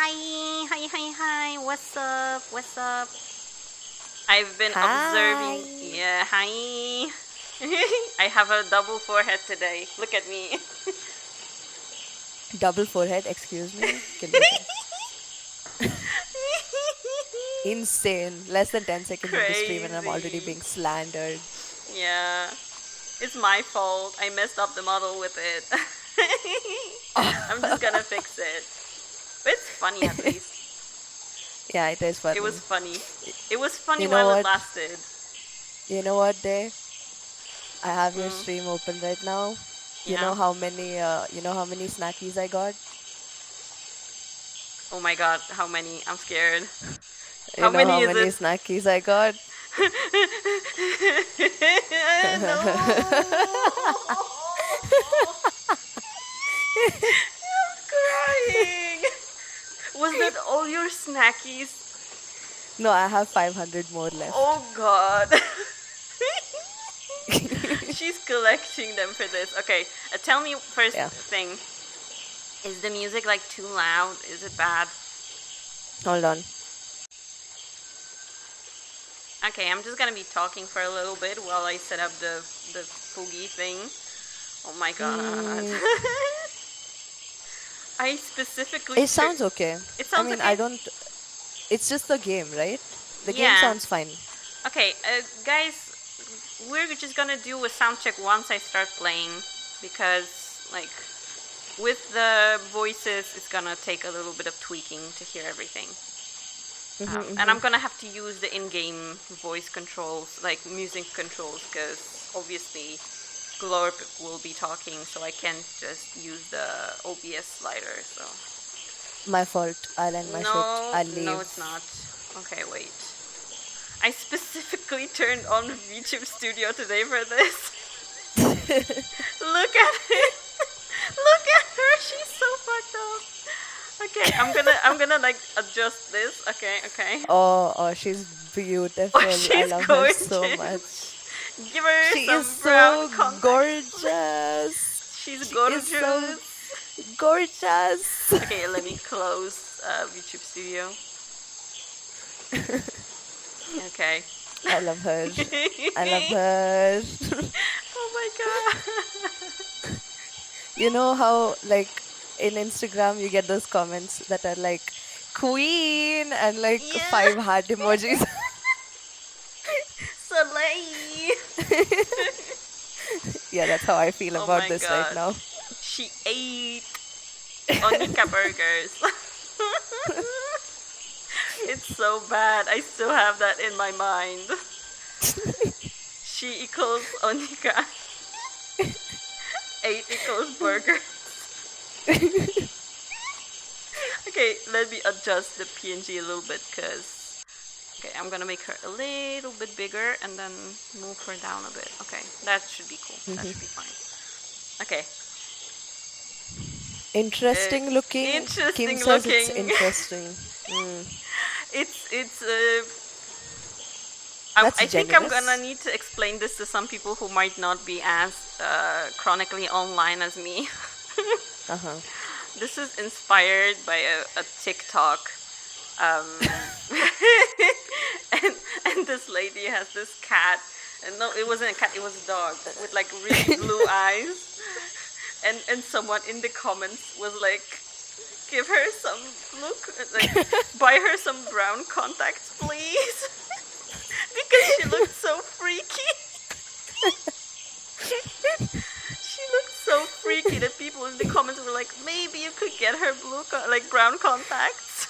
Hi. What's up? What's up? I've been Hi. observing. Yeah, hi. I have a double forehead today. Look at me. Double forehead, excuse me. Can you again? Insane. Less than 10 seconds into stream and I'm already Crazy. being slandered. Yeah, it's my fault. I messed up the model with it. I'm just gonna fix it. But it's funny at least. Yeah, it is It was funny. funny. It was funny You know while it what? lasted. You know what, Day? I have your Mm, stream open right now. yeah. You know how many snackies I got? Oh my god, how many? I'm scared. You How know many how is many it? snackies I got? No. I'm crying. Was that all your snackies? No, I have 500 more left. Oh god. She's collecting them for this. Okay, tell me first Yeah. thing. Is the music like too loud? Is it bad? Hold on. Okay, I'm just gonna be talking for a little bit while I set up the Fugi thing. Oh my god. Mm, I specifically it sounds okay. It I sounds mean, okay? I don't. It's just the game, right? The game Yeah. sounds fine. Okay, guys, we're just gonna do a sound check once I start playing because, like, with the voices, it's gonna take a little bit of tweaking to hear everything. And I'm gonna have to use the in-game voice controls, like music controls, because obviously glorpeep will be talking, so I can't just use the OBS slider. So My fault. I'll end my shit. no, I'll no, leave. it's not. Okay, wait. I specifically turned on YouTube Studio today for this. Look at it. Look at her. She's so fucked up. Okay, I'm gonna like adjust this. Okay. Oh, she's Oh, beautiful. I she's love her so gorgeous. much. Give her She is some brown so contacts. gorgeous. She's She is so gorgeous. gorgeous. Okay, let me close YouTube Studio. Okay. I love her. I love her. Oh my god. You know how, like, in Instagram, you get those comments that are like, Queen, and like Yeah. five heart emojis. Soleil. Yeah, that's how I feel Oh about my this right god. now. She ate Onika burgers. It's so bad. I still have that in my mind. She equals Onika. 8 equals burgers. Okay, let me adjust the PNG a little bit because. Okay, I'm gonna make her a little bit bigger and then move her down a bit. Okay, that should be cool. That should be fine. Okay. Interesting looking. Kim Interesting says it's looking. interesting. It's That's I think I'm gonna generous. need to explain this to some people who might not be as chronically online as me. Uh-huh. This is inspired by a TikTok. Um, and this lady has this cat. And no, it wasn't a cat, it was a dog with like really blue eyes. And someone in the comments was like, give her some like buy her some brown contacts, please. Because she looked so freaky. She looked so freaky that people in the comments were like, maybe you could get her like brown contacts.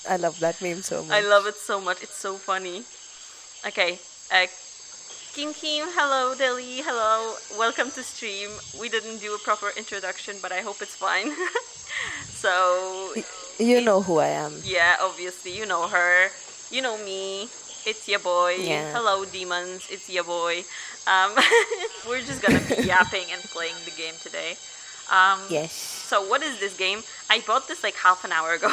I love that meme so I love much. it so much. It's so funny. Okay. Kim, hello. Delhi, hello. Welcome to stream. We didn't do a proper introduction, but I hope it's fine. So, You know who I am. yeah, obviously, you know her. You know me. It's your boy. Yeah. Hello, demons. It's your boy. Um, we're just gonna be yapping and playing the game today. Yes. So what is this game? I bought this like half an hour ago.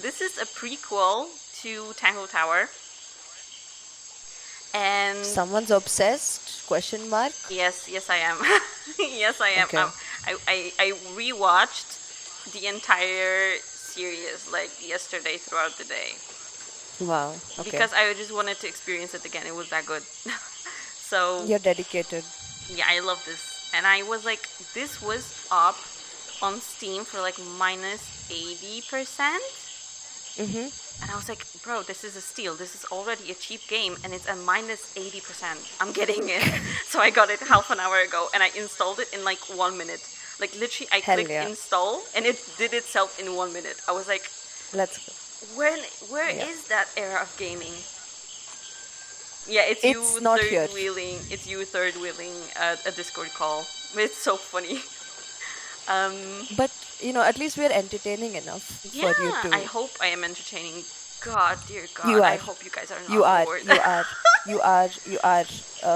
This is a prequel to Tango Tower. And Someone's obsessed? Question mark? yes, I am. Yes, I am. Okay. I rewatched the entire series like yesterday throughout the day. Wow. Okay. Because I just wanted to experience it again. It was that good. So You're dedicated. yeah, I love this. And I was like, this was up on Steam for like minus 80%. And I was like, bro, this is a steal. This is already a cheap game and it's a minus 80%. I'm getting it. So I got it half an hour ago and I installed it in like 1 minute. Like literally I Hell clicked yeah. install and it did itself in 1 minute. I was like, Let's go. where Yeah. is that era of gaming? Yeah, it's It's you not third here. wheeling. It's you third wheeling a Discord call. It's so funny. But at least we're entertaining enough Yeah, for you to. I hope I am entertaining. God, dear God, You I are. hope you guys are not You are. bored. You are. You are. You are.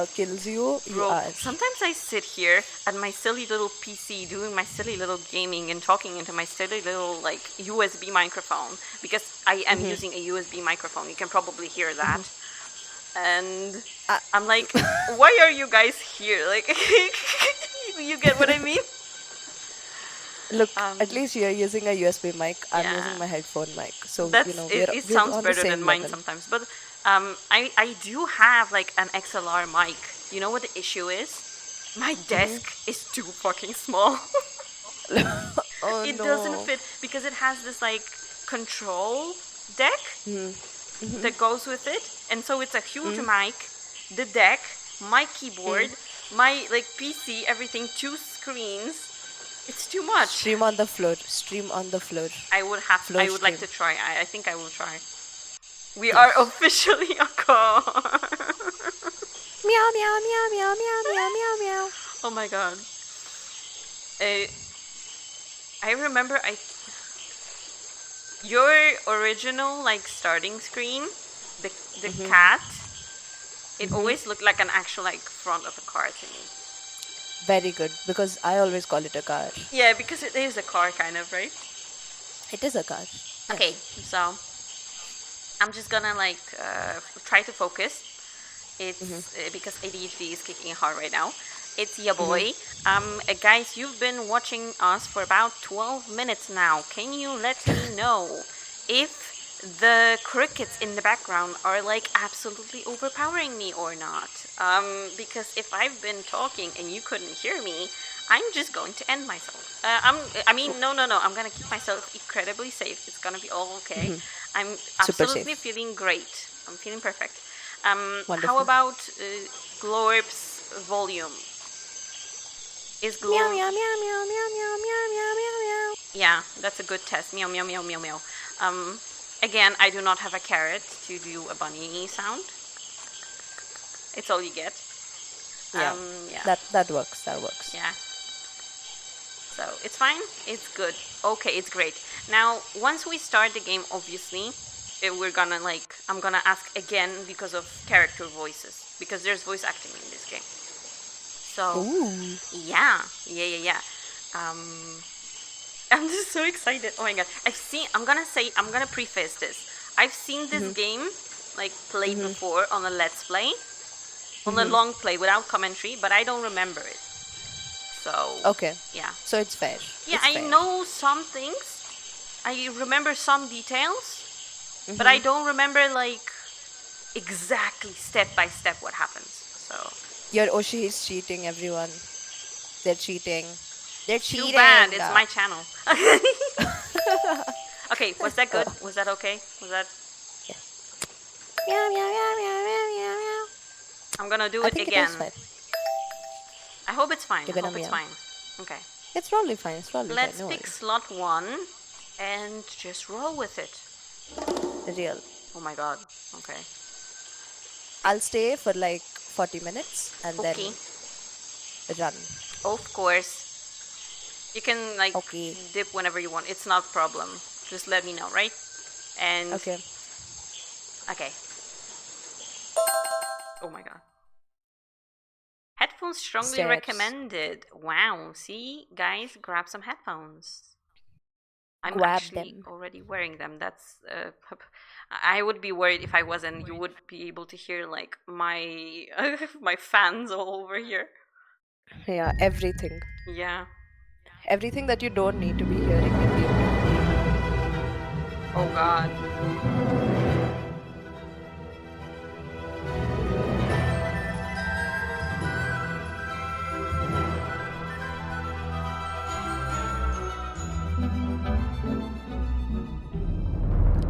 Kills you. You Bro, are. sometimes I sit here at my silly little PC doing my silly little gaming and talking into my silly little like USB microphone because I am using a USB microphone. You can probably hear that. And I'm like, why are you guys here? Like, you get what I mean? Look, at least you're using a USB mic. I'm Yeah. using my headphone mic. So That's we're it we're sounds on the better than same mine level. sometimes. But I do have like an XLR mic. You know what the issue is? My desk is too fucking small. Oh It no. doesn't fit because it has this like control deck that goes with it, and so it's a huge mic, the deck, my keyboard, my like PC, everything, 2 screens. It's too much. Stream on the floor. Stream on the floor. I would like to try. I think I will try. We Yes. are officially a car. Meow meow meow meow meow meow meow meow. Oh my god. I remember your original like starting screen, the cat, it always looked like an actual like front of a car to me. Very good, because I always call it a car. Yeah, because it is a car kind of, right? It is a car. Okay, so I'm just gonna like try to focus. It's because ADHD is kicking hard right now. It's ya boy. Guys, you've been watching us for about 12 minutes now. Can you let me know if the crickets in the background are like absolutely overpowering me or not? Because if I've been talking and you couldn't hear me, I'm just going to end myself. No. I'm gonna keep myself incredibly safe. It's gonna be all okay. I'm absolutely safe. feeling great. I'm feeling perfect. Wonderful. How about Glorp's volume? Is Glorp... Meow meow meow meow meow meow meow meow meow meow. Yeah, that's a good test. Meow meow meow meow meow. Again, I do not have a carrot to do a bunny sound. It's all you get. Yeah. Yeah. That works. That works. Yeah. So it's fine. It's good. Okay, it's great. Now, once we start the game, obviously, we're gonna like I'm gonna ask again because of character voices, because there's voice acting in this game. So Ooh. yeah. I'm just so excited. Oh my god. I'm gonna preface this. I've seen this game like played before on a let's play, on a long play without commentary, but I don't remember it. So Okay. yeah. So it's fair. Yeah, It's I fair. know some things. I remember some details, but I don't remember like exactly step by step what happens. So Your Oshi is cheating, everyone. They're cheating. They're cheating. too bad. It's my channel. Okay, was that good? Was that okay? Was that? Meow meow meow meow meow meow meow. I'm gonna do I it think again. it is fine. I hope it's fine. You're I gonna hope it's meow. fine. Okay. It's probably fine. It's probably Let's fine. No pick slot 1 and just roll with it. worries. Real. Oh my god. Okay. I'll stay for like 40 minutes and Okay. then run. Of course. You can like Okay. dip whenever you want. It's not a problem. Just let me know, right? And Okay. Okay. Oh my god. Headphones strongly Steps. recommended. Wow. See, guys, grab some headphones. I'm Grab actually them. already wearing them. That's I would be worried if I wasn't. You would be able to hear like my my fans all over here. Yeah, everything. Yeah. Everything that you don't need to be hearing in the Oh god.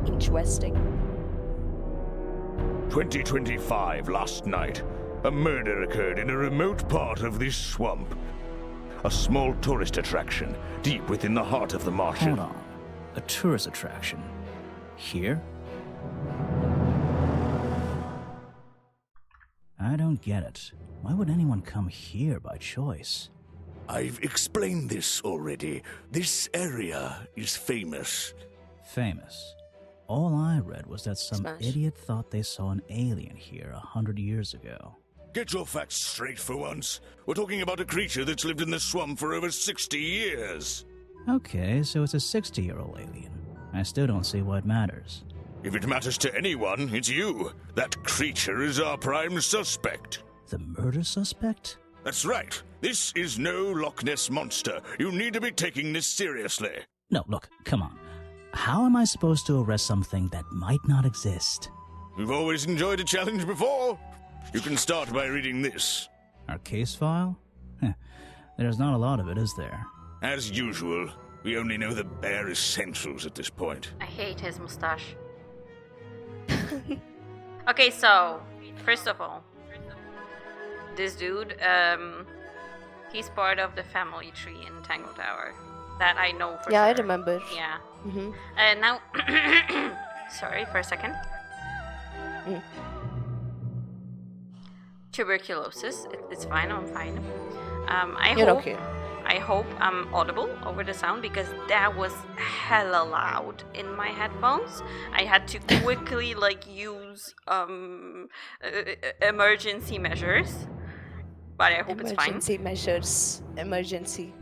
Interesting. 2025 last night. A murder occurred in a remote part of this swamp. A small tourist attraction, deep within the heart of the marsh. Hold on. A tourist attraction. Here? I don't get it. Why would anyone come here by choice? I've explained this already. This area is famous. Famous. All I read was that some Smash. idiot thought they saw an alien here 100 years ago. Get your facts straight for once. We're talking about a creature that's lived in the swamp for over 60 years. Okay, so it's a 60-year-old alien. I still don't see what matters. If it matters to anyone, it's you. That creature is our prime suspect. The murder suspect? That's right. This is no Loch Ness monster. You need to be taking this seriously. No, look, come on. How am I supposed to arrest something that might not exist? We've always enjoyed a challenge before. You can start by reading this. Our case file? Heh, there's not a lot of it, is there? As usual, we only know the bare essentials at this point. I hate his mustache. Okay, so first of all, this dude, he's part of the family tree in Tango Tower. That I know for Yeah, sure. I remember. Yeah. Mm-hmm. And now, sorry for a second. Mm. Tuberculosis. It's fine. I'm fine. You're I hope I'm audible over the sound because that was hella loud in my headphones. I had to quickly use emergency measures, but I hope it's fine. Emergency measures. Emergency.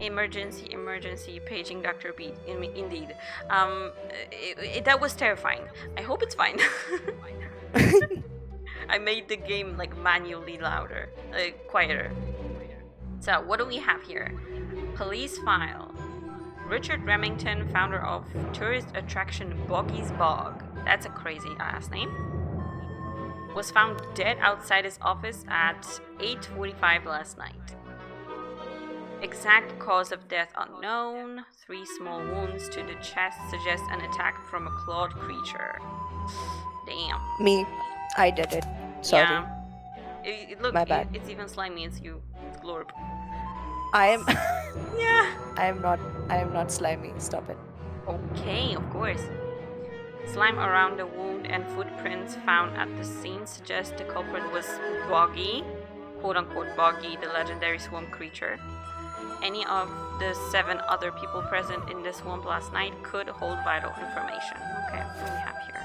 Emergency, paging Dr. Beat, indeed. That was terrifying. I hope it's fine. I made the game manually louder, quieter. So, what do we have here? Police file. Richard Remington, founder of tourist attraction Boggy's Bog. That's a crazy last name. Was found dead outside his office at 8:45 last night. Exact cause of death unknown. 3 small wounds to the chest suggest an attack from a clawed creature. Damn. Me. I did it. Sorry. Yeah. Look, My bad. it's even slimy as you. It's glorp. I am. Yeah. I am not slimy. Stop it. Okay, of course. Slime around the wound and footprints found at the scene suggest the culprit was Boggy, quote-unquote Boggy, the legendary swamp creature. Any of the 7 other people present in the swamp last night could hold vital information. Okay, what do we have here?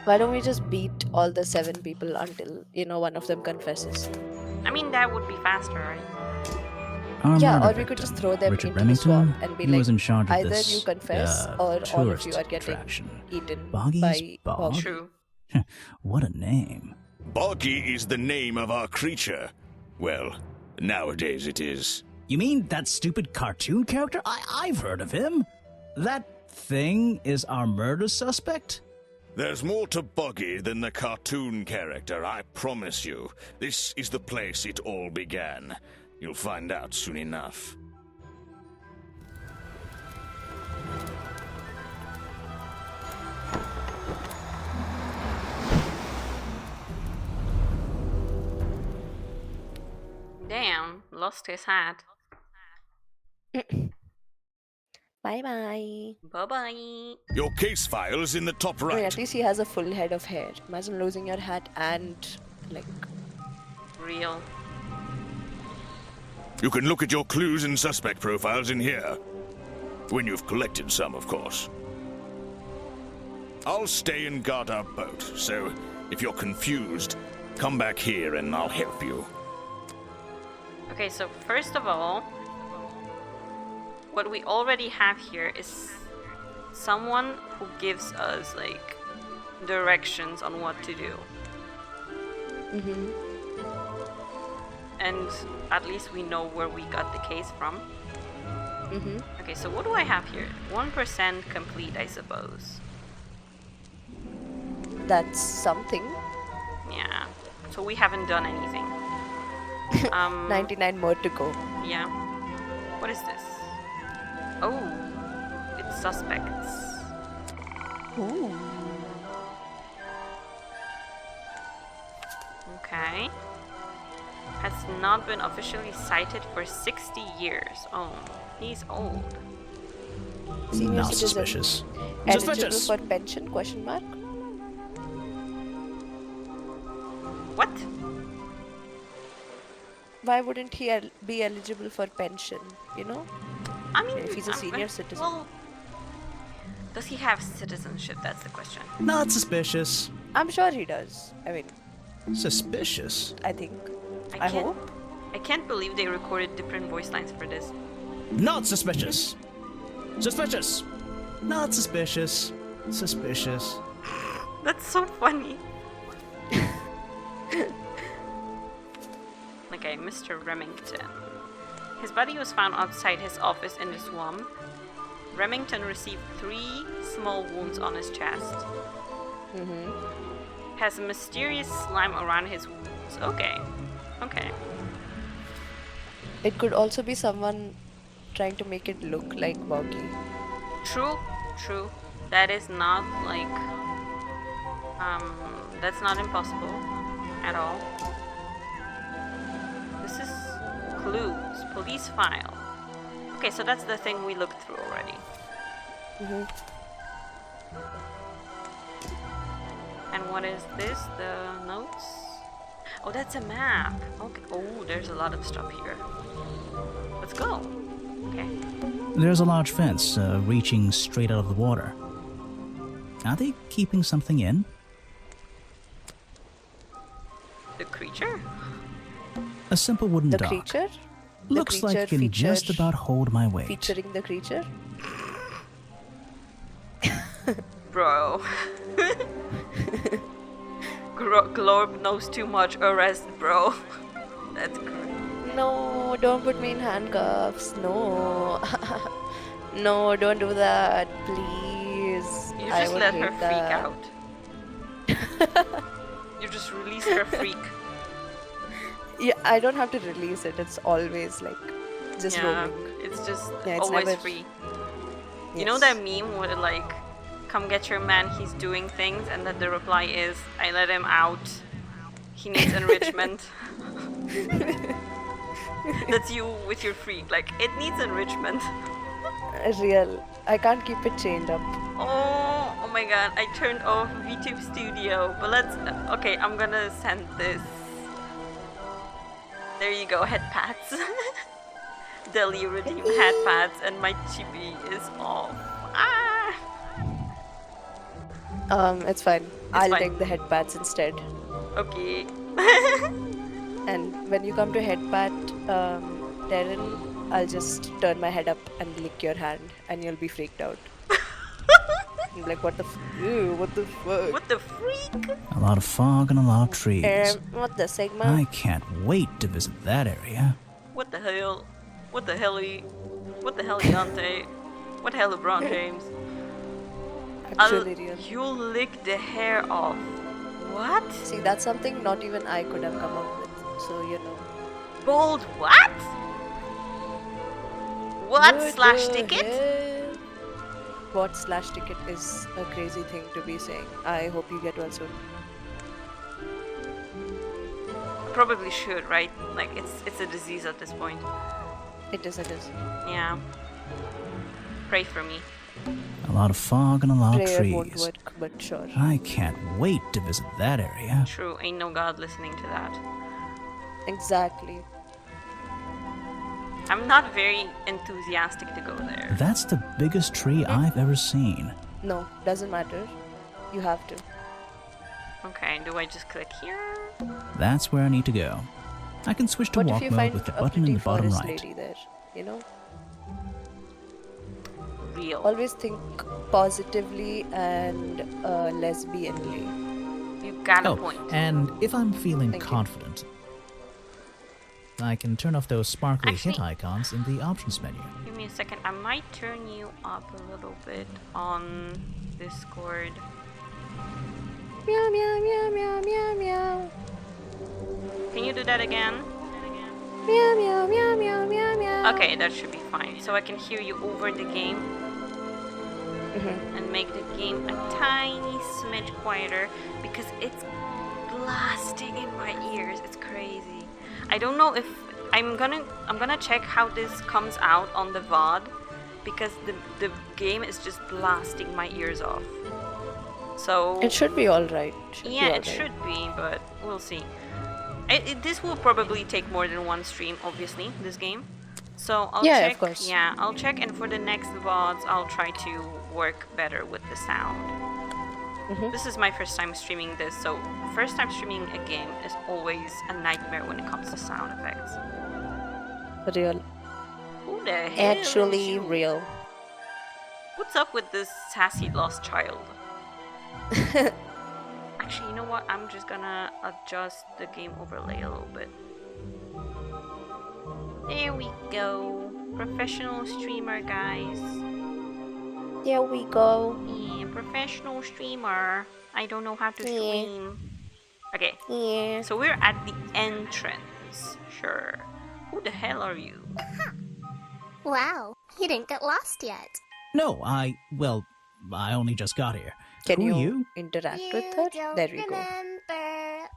Why don't we just beat all the 7 people until one of them confesses? I mean, that would be faster, right? Our Yeah, murder or we could just victim, throw them Richard into the Remington, swamp and be he was in charge of either this, you confess or all of tourist you are getting attraction. eaten Boggy's by Bog? Bog. True. What a name. Boggy is the name of our creature. Well, nowadays it is. You mean that stupid cartoon character? I've heard of him. That thing is our murder suspect? There's more to Boggy than the cartoon character, I promise you. This is the place it all began. You'll find out soon enough. Damn, lost his hat. Bye bye. Bye-bye. Your case file is in the top I mean, right. at least he has a full head of hair. Imagine losing your hat and Real. You can look at your clues and suspect profiles in here. When you've collected some, of course. I'll stay and guard our boat, so if you're confused, come back here and I'll help you. Okay, so first of all, what we already have here is someone who gives us directions on what to do. Mm-hmm. And at least we know where we got the case from. Okay, so what do I have here? 1% complete, I suppose. That's something. Yeah. So we haven't done anything. 99 more to go. Yeah. What is this? Oh, it's suspects. Ooh. Okay. Has not been officially cited for 60 years. Oh, he's old. Senior Not citizen. suspicious. Eligible Suspicious. for pension? Question mark. What? Why wouldn't he be eligible for pension? You know, I mean, if he's a senior citizen. Well, does he have citizenship? That's the question. Not suspicious. I'm sure he does. I mean, Suspicious. I think. I I can't- hope. I can't believe they recorded different voice lines for this. Not suspicious. Suspicious. Not suspicious. Suspicious. That's so funny. Okay, Mr. Remington. His body was found outside his office in the swamp. Remington received 3 small wounds on his chest. Has mysterious slime around his wounds. Okay. Okay. It could also be someone trying to make it look like Boggy. True, true. That is not like that's not impossible at all. This is clues, police file. Okay, so that's the thing we looked through already. And what is this? The notes? Oh, that's a map. Okay. Oh, there's a lot of stuff here. Let's go. Okay. There's a large fence reaching straight out of the water. Are they keeping something in? The creature? A simple wooden The dock. creature? Looks like it creature can just feature- about hold my weight. Featuring the creature? Bro. Glorp knows too much. Arrest, bro. That's great. No, don't put me in handcuffs. No. No, don't do that, please. You I just would let her hate freak that. out. You just release her freak. Yeah, I don't have to release it. It's always like just Yeah, roaming. it's just Yeah, it's always never- free. You know Yes. that meme where like, come get your man, he's doing things, and that the reply is, I let him out. He needs enrichment. That's you with your freak. Like, it needs enrichment. Real. I can't keep it chained up. Oh my god, I turned off VTube Studio. But let's. Okay, I'm gonna send this. There you go, head pats. Deli redeem head pats, and my chibi is off. Ah! It's fine. I'll fine. take the head pats instead. Okay. And when you come to head pat, Darren, I'll just turn my head up and lick your hand, and you'll be freaked out. I'm like, what the ew, what the fuck? What the freak? A lot of fog and a lot of trees. What the Sigma? I can't wait to visit that area. What the hell? What the helly? What the hell, Dante? What the hell, LeBron James? Actually real. You'll lick the hair off. What? See, that's something not even I could have come up with. So, you know. Bold what? What What slash the ticket? hell? What slash ticket is a crazy thing to be saying. I hope you get well soon. Probably should, right? Like it's a disease at this point. It is, it is. Yeah. Pray for me. A lot of fog and a lot of Prayer won't trees. work, but sure. I can't wait to visit that area. True, ain't no God listening to that. Exactly. I'm not very enthusiastic to go there. That's the biggest tree I've ever seen. No, doesn't matter. You have to. Okay, do I just click here? That's where I need to go. I can switch to What if walk you mode find with the a button in pretty the bottom forest right. lady there? You know? Real. Always think positively and lesbianly. You got a Oh, point. and if I'm feeling Thank you. confident, I can turn off those sparkly Actually- hit icons in the options menu. Give me a second. I might turn you up a little bit on Discord. Meow, meow, meow, meow, meow, meow. Can you do that again? Meow, meow, meow, meow, meow, meow. Okay, that should be fine. So I can hear you over the game and make the game a tiny smidge quieter because it's blasting in my ears. It's crazy. I don't know if I'm gonna check how this comes out on the VOD because the game is just blasting my ears off. So It should be alright. yeah, it should be, but we'll see. This will probably take more than one stream, obviously, this game. So I'll Yeah, check. of course. Yeah, I'll check, and for the next VODs, I'll try to work better with the sound. This is my first time streaming this, so first time streaming a game is always a nightmare when it comes to sound effects. Real. Who the hell is Actually you? real. What's up with this sassy lost child? Actually, you know what? I'm just gonna adjust the game overlay a little bit. There we go. Professional streamer, guys. There we go. Yeah, professional streamer. I don't know how to stream. Okay, Yeah. so we're at the entrance. Sure. Who the hell are you? Wow, you didn't get lost yet. No, I only just got here. Can Who are you you? interact You with her? don't There we go. remember.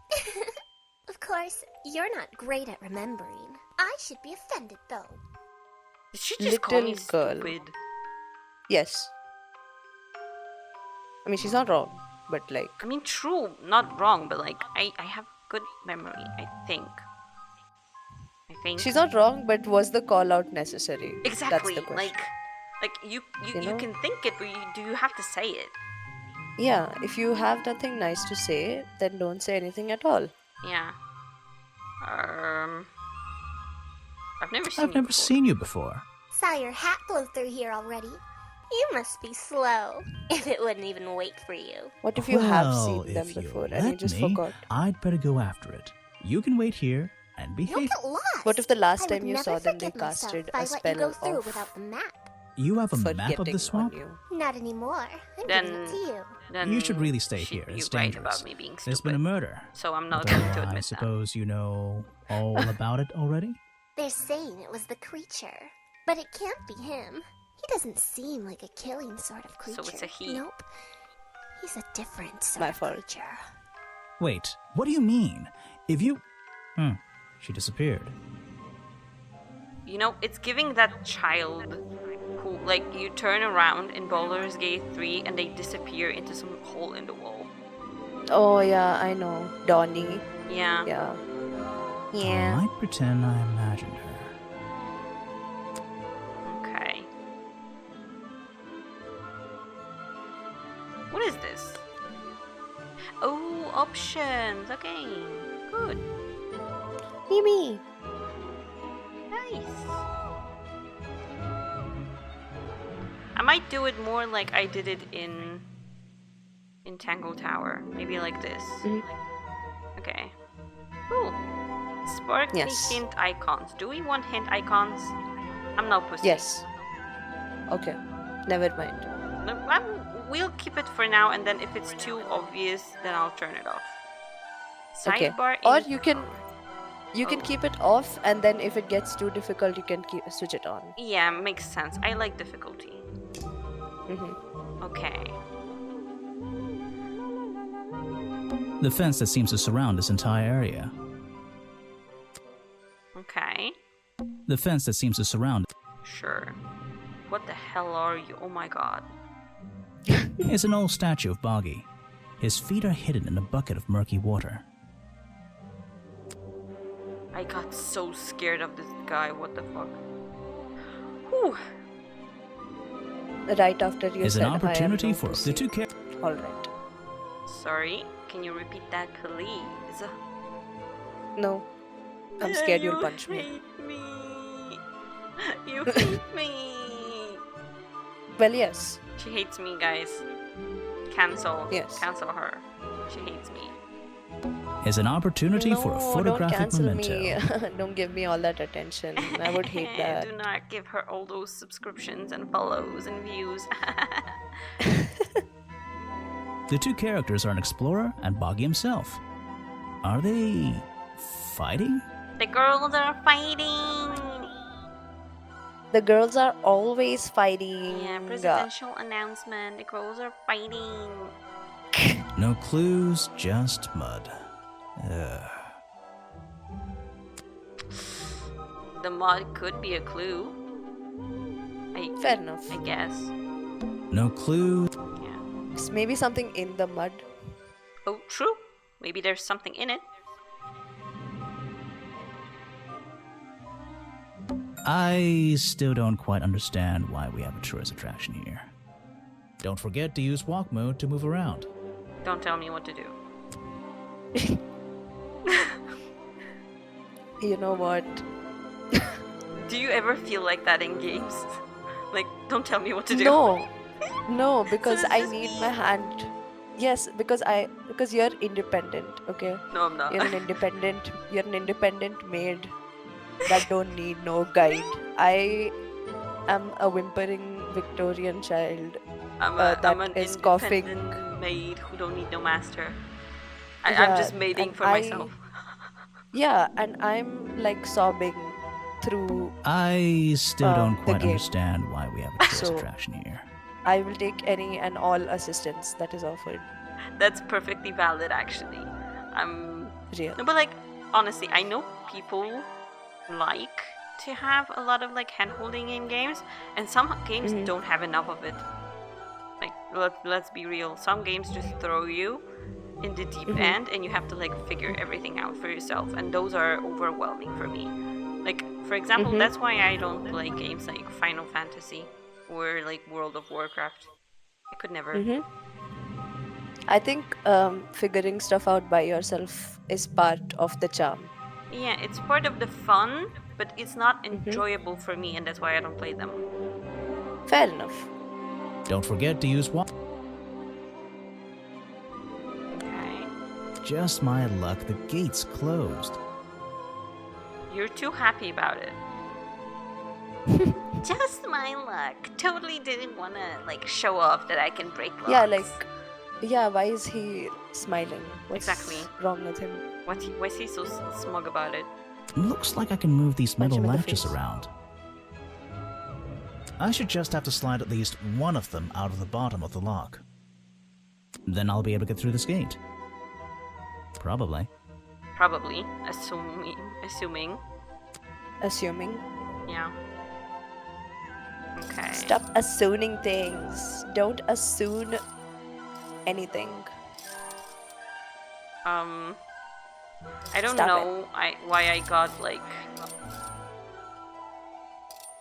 Of course, you're not great at remembering. I should be offended, though. Did she just call me Little girl. stupid? Yes. I mean, she's not wrong, but like, I mean, true, not wrong, but like, I have good memory, I think. she's not wrong, but was the call out necessary? Exactly. That's the question. Like you You know? can think it, but do you have to say it? Yeah, if you have nothing nice to say, then don't say anything at all. Yeah. I've never seen. I've never seen you before. Saw your hat blow through here already. You must be slow, if it wouldn't even wait for you. What if you have Well, seen them if you before and you let just me, forgot? I'd better go after it. You can wait here and You'll behave. get lost. What if the last I would time you never saw them, they forgive myself casted if I a let you spell go through of without the map. You have a map of forgetting the swamp? on you? Not anymore. I'm Then- giving it to you. Then You should really stay she- here. It's You're right dangerous. about me being stupid. There's been a murder. So I'm not Although going to admit I that. suppose you know all about it already? They're saying it was the creature, but it can't be him. He doesn't seem like a killing sort of creature. So it's a he. Nope. He's a different sort My of fault. creature. Wait, what do you mean? If you... she disappeared. You know, it's giving that child who, like, you turn around in Baldur's Gate 3 and they disappear into some hole in the wall. Oh yeah, I know. Donnie. Yeah. Yeah. I Yeah. might pretend I imagined her. Okay. What is this? Oh, options. Okay. Good. Mimi. Nice. I might do it more like I did it in Tango Tower. Maybe like this. Mhm. Okay. Ooh. Sparkly Yes. hint icons. Do we want hint icons? I'm no pussy. Yes. Okay. Never mind. No, we'll keep it for now, and then if it's too obvious, then I'll turn it off. Okay. Sidebar. Or in- you can keep it off, and then if it gets too difficult, you can switch it on. Yeah, makes sense. I like difficulty. Mm-hmm. Okay. The fence that seems to surround this entire area. Okay. The fence that seems to surround Sure. What the hell are you? Oh my god. is an old statue of Boggy. His feet are hidden in a bucket of murky water. I got so scared of this guy. What the fuck? Whew. Right after you Is said an I am opportunity no for pussy. the two characters. All right. Sorry. Can you repeat that, please? No. I'm scared you'll You punch me. hate me. You hate me. Well, yes. She hates me, guys. Cancel. Yes. Cancel her. She hates me. is an opportunity for a No, don't photographic cancel memento. me. Don't give me all that attention. I would hate that. Do not give her all those subscriptions and follows and views. The two characters are an explorer and Boggy himself. Are they fighting? The girls are fighting. The girls are always fighting. Yeah, presidential announcement. The girls are fighting. No clues, just mud. The mod could be a clue. Fair enough. I guess. No clue. Yeah. Maybe something in the mud. Oh, true. Maybe there's something in it. I still don't quite understand why we have a tourist attraction here. Don't forget to use walk mode to move around. Don't tell me what to do. You know what? Do you ever feel like that in games? Like, don't tell me what to do. No, because So it's I just need me. my hand. Yes, because you're independent, okay? No, I'm not. You're an independent maid that don't need no guide. I am a whimpering Victorian child. I'm that an is coughing. independent maid who don't need no master. I'm Yeah, just maiding and for myself. Yeah, and I'm like sobbing through. I still don't the quite game. understand why we have a tourist So- attraction here. I will take any and all assistance that is offered. That's perfectly valid, actually. I'm Real. No, but like honestly, I know people like to have a lot of like hand-holding in games, and some games don't have enough of it. Like let's be real, some games just throw you in the deep end, and you have to like figure everything out for yourself, and those are overwhelming for me. Like for example, that's why I don't play games like Final Fantasy or like World of Warcraft. I could never. I think figuring stuff out by yourself is part of the charm. Yeah, it's part of the fun, but it's not enjoyable for me, and that's why I don't play them. Fair enough. Don't forget to use walk. Okay. Just my luck, the gate's closed. You're too happy about it. Just my luck. Totally didn't want to like show off that I can break locks. Yeah, why is he smiling? What's Exactly. wrong with him? Why is he so smug about it? Looks like I can move these Punch metal him in the latches face. around. I should just have to slide at least one of them out of the bottom of the lock. Then I'll be able to get through this gate. Probably. Probably. Assuming. Yeah. Okay. Stop assuming things. Don't assume anything. I don't Stop know why I got like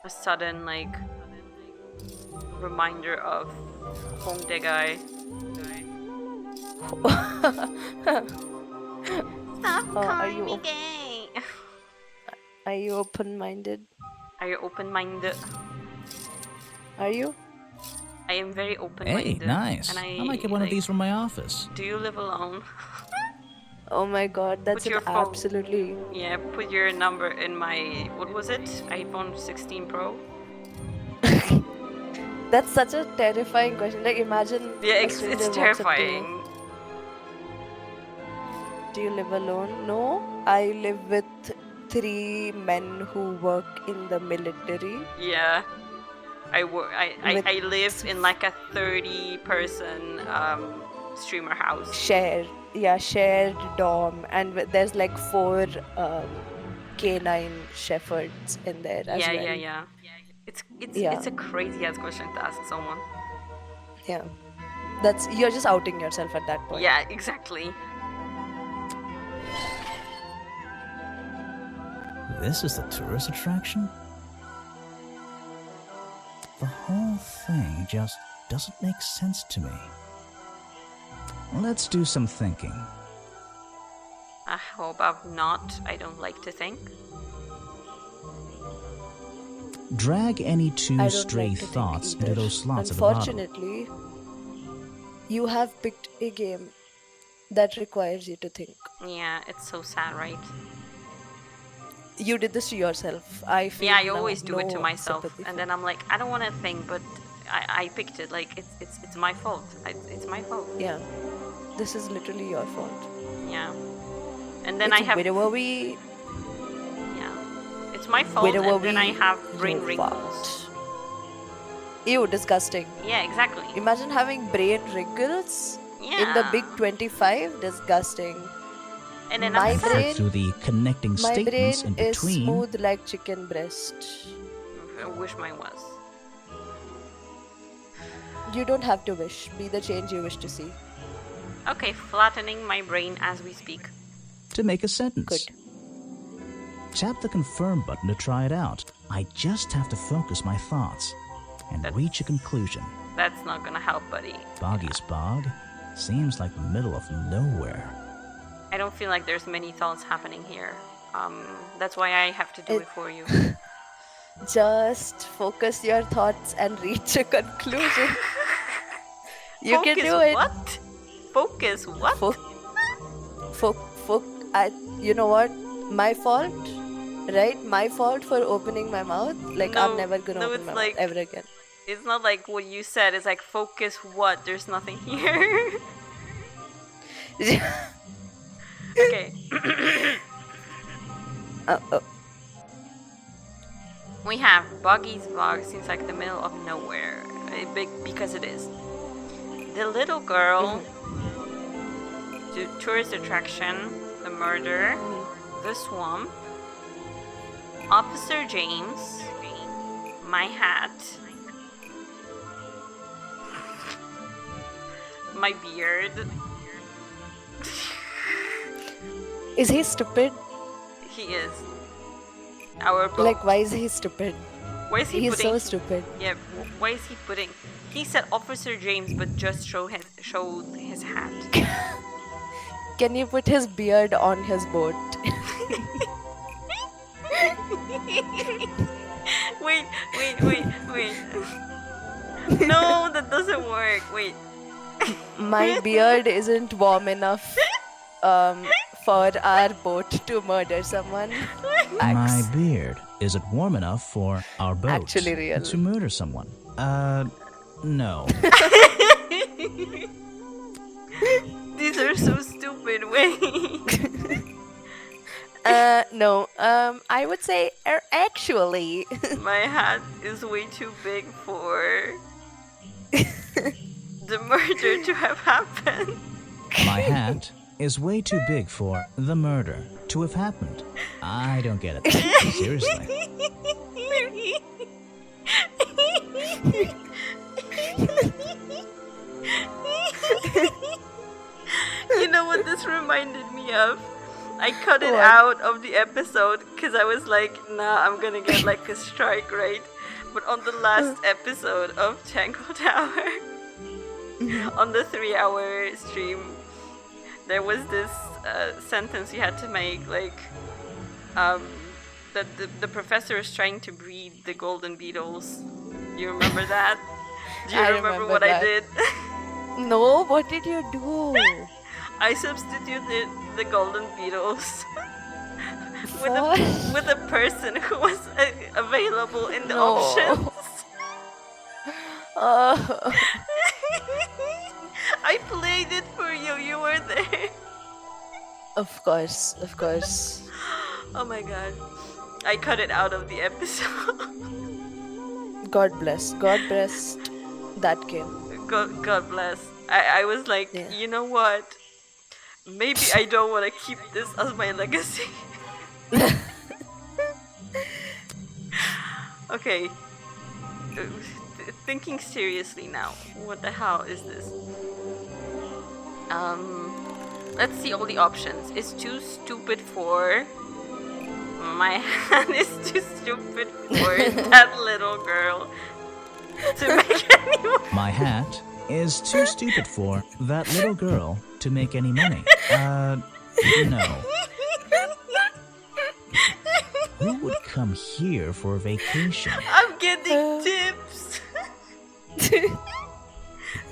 a sudden like reminder of Hongdae guy. Stop are calling you me op- gay. Are you open-minded? Are you open-minded? Are you? I am very Hey, open-minded. nice. And I might get one of these from my office. Do you live alone? Oh my god, that's Put your an phone- absolutely... Yeah, put your number in my, what was it? iPhone 16 Pro? That's such a terrifying question. Like, imagine... Yeah, a it's stranger walks up to terrifying. you. Do you live alone? No, I live with 3 men who work in the military. Yeah. I With- live in like a 30-person streamer house. Shared dorm, and there's like 4 canine shepherds in there as Yeah, well. yeah. It's Yeah. it's a crazy ass question to ask someone. Yeah. You're just outing yourself at that point. Yeah, exactly. This is the tourist attraction? The whole thing just doesn't make sense to me. Let's do some thinking. How about not? I don't like to think. Drag any I two don't stray like to think thoughts into either. those slots at the bottom. Unfortunately, you have picked a game that requires you to think. Yeah, it's so sad, right? You did this to yourself. I feel Yeah, I now always do it to no myself, sympathy and for then I'm like, I don't want to think, but I picked it. Like it's my fault. It's my fault. Yeah, this is literally your fault. Yeah, and then It's I have widowy, yeah, it's my fault, and then I widowy, have brain your wrinkles. fault. Ew, disgusting. Yeah, exactly. Imagine having brain wrinkles in the big Yeah. 25. Disgusting. And then My I'm sad. brain- Through the connecting My brain statements in is between, smooth like chicken breast. I wish mine was. You don't have to wish. Be the change you wish to see. Okay, flattening my brain as we speak. to make a sentence. Good. Tap the confirm button to try it out. I just have to focus my thoughts and reach a conclusion. That's not gonna help, buddy. Boggy's bog seems like the middle of nowhere. I don't feel like there's many thoughts happening here. That's why I have to do it for you. Just focus your thoughts and reach a conclusion. You Focus can do it. What? Focus what? You know what? My fault, right? My fault for opening my mouth. Like, No, I'm never gonna no, open it's my like- mouth ever again. It's not like what you said. It's like focus what? There's nothing here. Okay. We have Buggy's Bog seems like the middle of nowhere. Big because it is. The little girl, the tourist attraction, the murder, the swamp, Officer James, my hat, my beard. Is he stupid? He is. Our book. Like, why is he stupid? Why is he He's putting? so stupid. Yeah. Why is he putting? He said Officer James, but just showed his hat. Can you put his beard on his boat? Wait. No, that doesn't work. Wait. My beard isn't warm enough for our boat to murder someone. My beard isn't warm enough for our boat Actually real. to murder someone. No. These are so stupid. Wait. No. I would say actually. My hat is way too big for the murder to have happened. My hat is way too big for the murder to have happened. I don't get it. Seriously. You know what this reminded me of? I cut it What? out of the episode because I was like, nah, I'm gonna get like a strike, right? But on the last episode of Tango Tower, on the 3-hour stream, there was this sentence you had to make, like, that the professor is trying to breed the golden beetles. You remember that? Do you I remember remember what that. I did? No, what did you do? I substituted the golden beetles What? with a person who was available in the No. options. Oh, I played it for you. You were there. of course, of course. Oh my god. I cut it out of the episode. God bless that game. God bless. I was like, Yeah. you know what? Maybe I don't want to keep this as my legacy. Okay. Thinking seriously now. What the hell is this? Let's see all the options. It's too stupid for... My hand is too stupid for that little girl to make anyone... My hat is too stupid for that little girl to make any money. No. Who would come here for a vacation? I'm getting tips.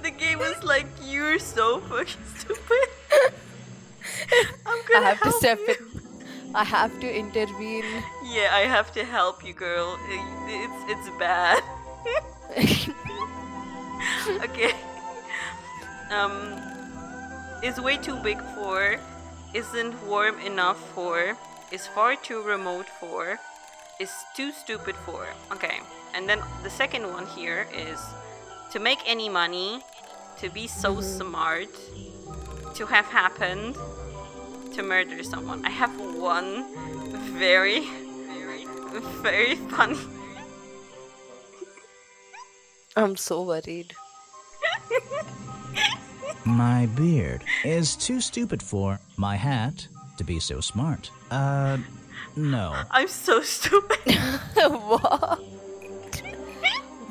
The game was like, you're so fucking stupid. I have to step in. I have to intervene. Yeah, I have to help you, girl. It's bad. Okay. Is way too big for, isn't warm enough for, is far too remote for, is too stupid for. Okay. And then the second one here is to make any money, to be so smart, to have happened, to murder someone. I have one very, very funny. I'm so worried. My beard is too stupid for. My hat to be so smart. No. I'm so stupid. What?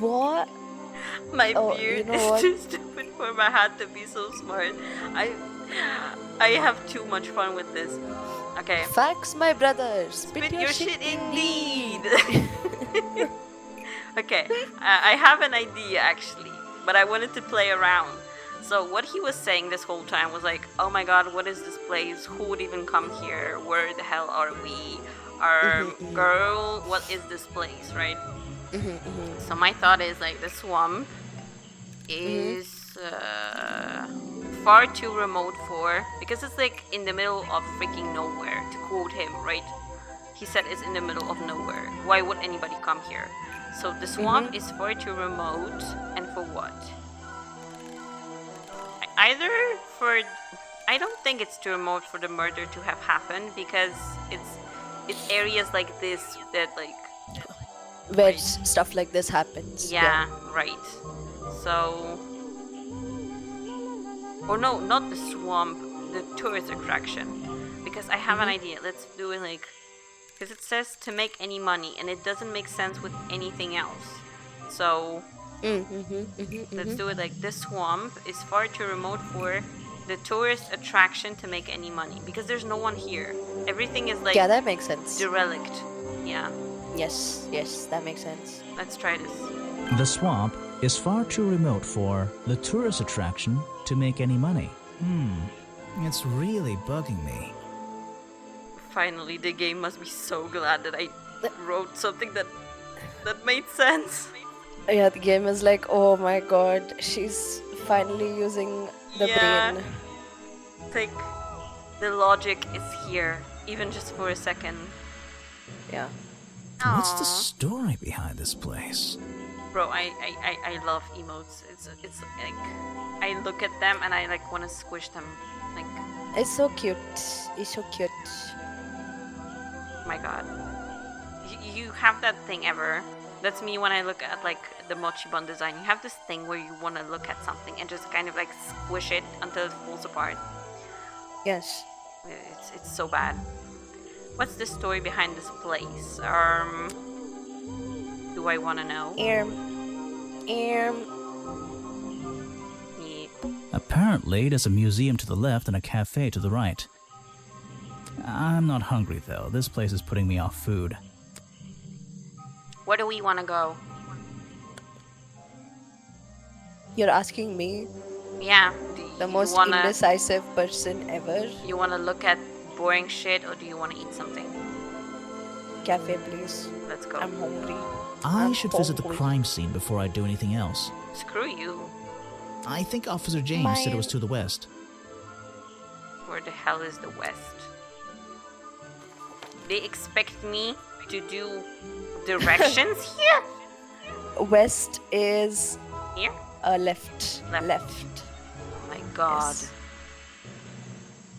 What? My Oh, beard you know is what? too stupid for my hat to be so smart. I have too much fun with this. Okay. Facts, my brother. Spit Spit your, your shit shit indeed. Okay, I have an idea actually, but I wanted to play around. So what he was saying this whole time was like, oh my god, what is this place? Who would even come here? Where the hell are we? Girl, what is this place, right? So my thought is like the swamp is far too remote for, because it's like in the middle of freaking nowhere, to quote him, right? He said it's in the middle of nowhere. Why would anybody come here? So the swamp is far too remote, and for what? Either for, I don't think it's too remote for the murder to have happened, because it's areas like this that like, Where Right. stuff like this happens. yeah, right. So, or no, not the swamp, the tourist attraction, because I have an idea. Let's do it like, because it says to make any money, and it doesn't make sense with anything else. So let's do it like this swamp is far too remote for the tourist attraction to make any money, because there's no one here. Everything is like Yeah, that makes sense. derelict. Yeah, Yes, that makes sense. let's try this. The swamp is far too remote for the tourist attraction to make any money. It's really bugging me. Finally, the game must be so glad that I wrote something that made sense. Yeah, the game is like, oh my god, she's finally using the Yeah. brain. It's like the logic is here, even just for a second. Yeah. What's the Aw. story behind this place? Bro, I love emotes. It's like I look at them and I like want to squish them. Like, It's so cute. It's so cute. my god. You have that thing ever. That's me when I look at like the mochibon design. You have this thing where you want to look at something and just kind of like squish it until it falls apart. Yes. It's so bad. What's the story behind this place? Do I want to know? Yeah. Apparently, there's a museum to the left and a cafe to the right. I'm not hungry though. This place is putting me off food. Where do we want to go? You're asking me, Yeah. the most wanna, indecisive person ever. You want to look at boring shit, or do you want to eat something? Cafe, please. Let's go. I'm hungry. I I'm should visit the hungry. crime scene before I do anything else. Screw you. I think Officer James said it was to the west. Where the hell is the west? They expect me to do directions here? West is Here? left. Left. Oh my god. Yes.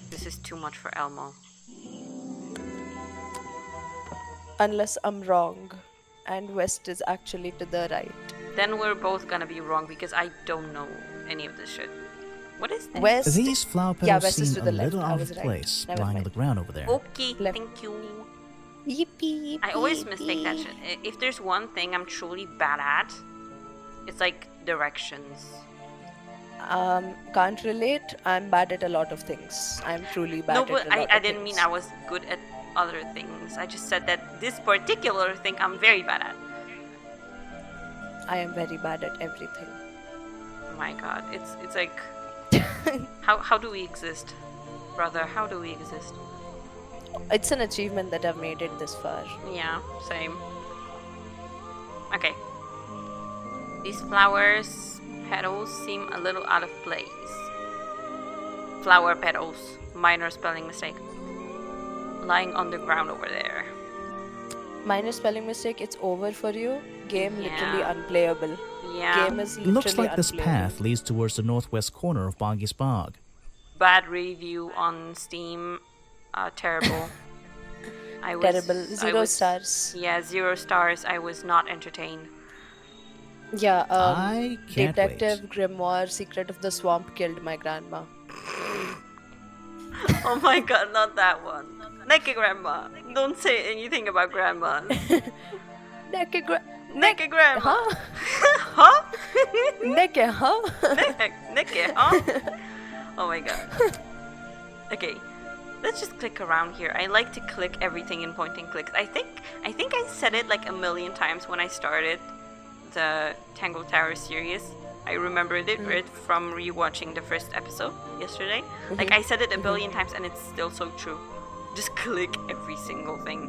This is too much for Elmo. Unless I'm wrong. And west is actually to the right. Then we're both gonna be wrong because I don't know any of this shit. What is this? West. These flower Yeah, petals west is seem to a the left. little I out was of right. place, Never lying on mind. the ground over there. Okay, Left. thank you. Yippee, I always yippee, mistake that yippee. shit. If there's one thing I'm truly bad at, it's like directions. Can't relate. I'm bad at a lot of things. I'm truly bad No, at but a lot I of didn't mean things. I was good at other things. I just said that this particular thing I'm very bad at. I am very bad at everything. Oh my god, it's like how do we exist, brother? How do we exist? It's an achievement that I've made it this far. Yeah, same. Okay. These flowers petals seem a little out of place. Flower petals. Minor spelling mistake. Lying on the ground over there. Minor spelling mistake, it's over for you. Game literally Yeah. unplayable. Yeah. Game is literally Looks like this unplayable. path leads towards the northwest corner of Boggy's Bog. Bad review on Steam. Terrible. Terrible. 0 stars. Yeah, 0 stars. I was not entertained. Yeah, I can't Detective wait. Grimoire, Secret of the Swamp killed my grandma. Oh my god, not that one. Naked grandma. Don't say anything about grandma. Naked Naked grandma. Huh? Huh? Naked, huh? Naked, huh? Oh my god. Okay. Let's just click around here. I like to click everything in point and clicks. I think I said it like a million times when I started the Tangle Tower series. I remembered it from rewatching the first episode yesterday. Like I said it a billion times and it's still so true. Just click every single thing.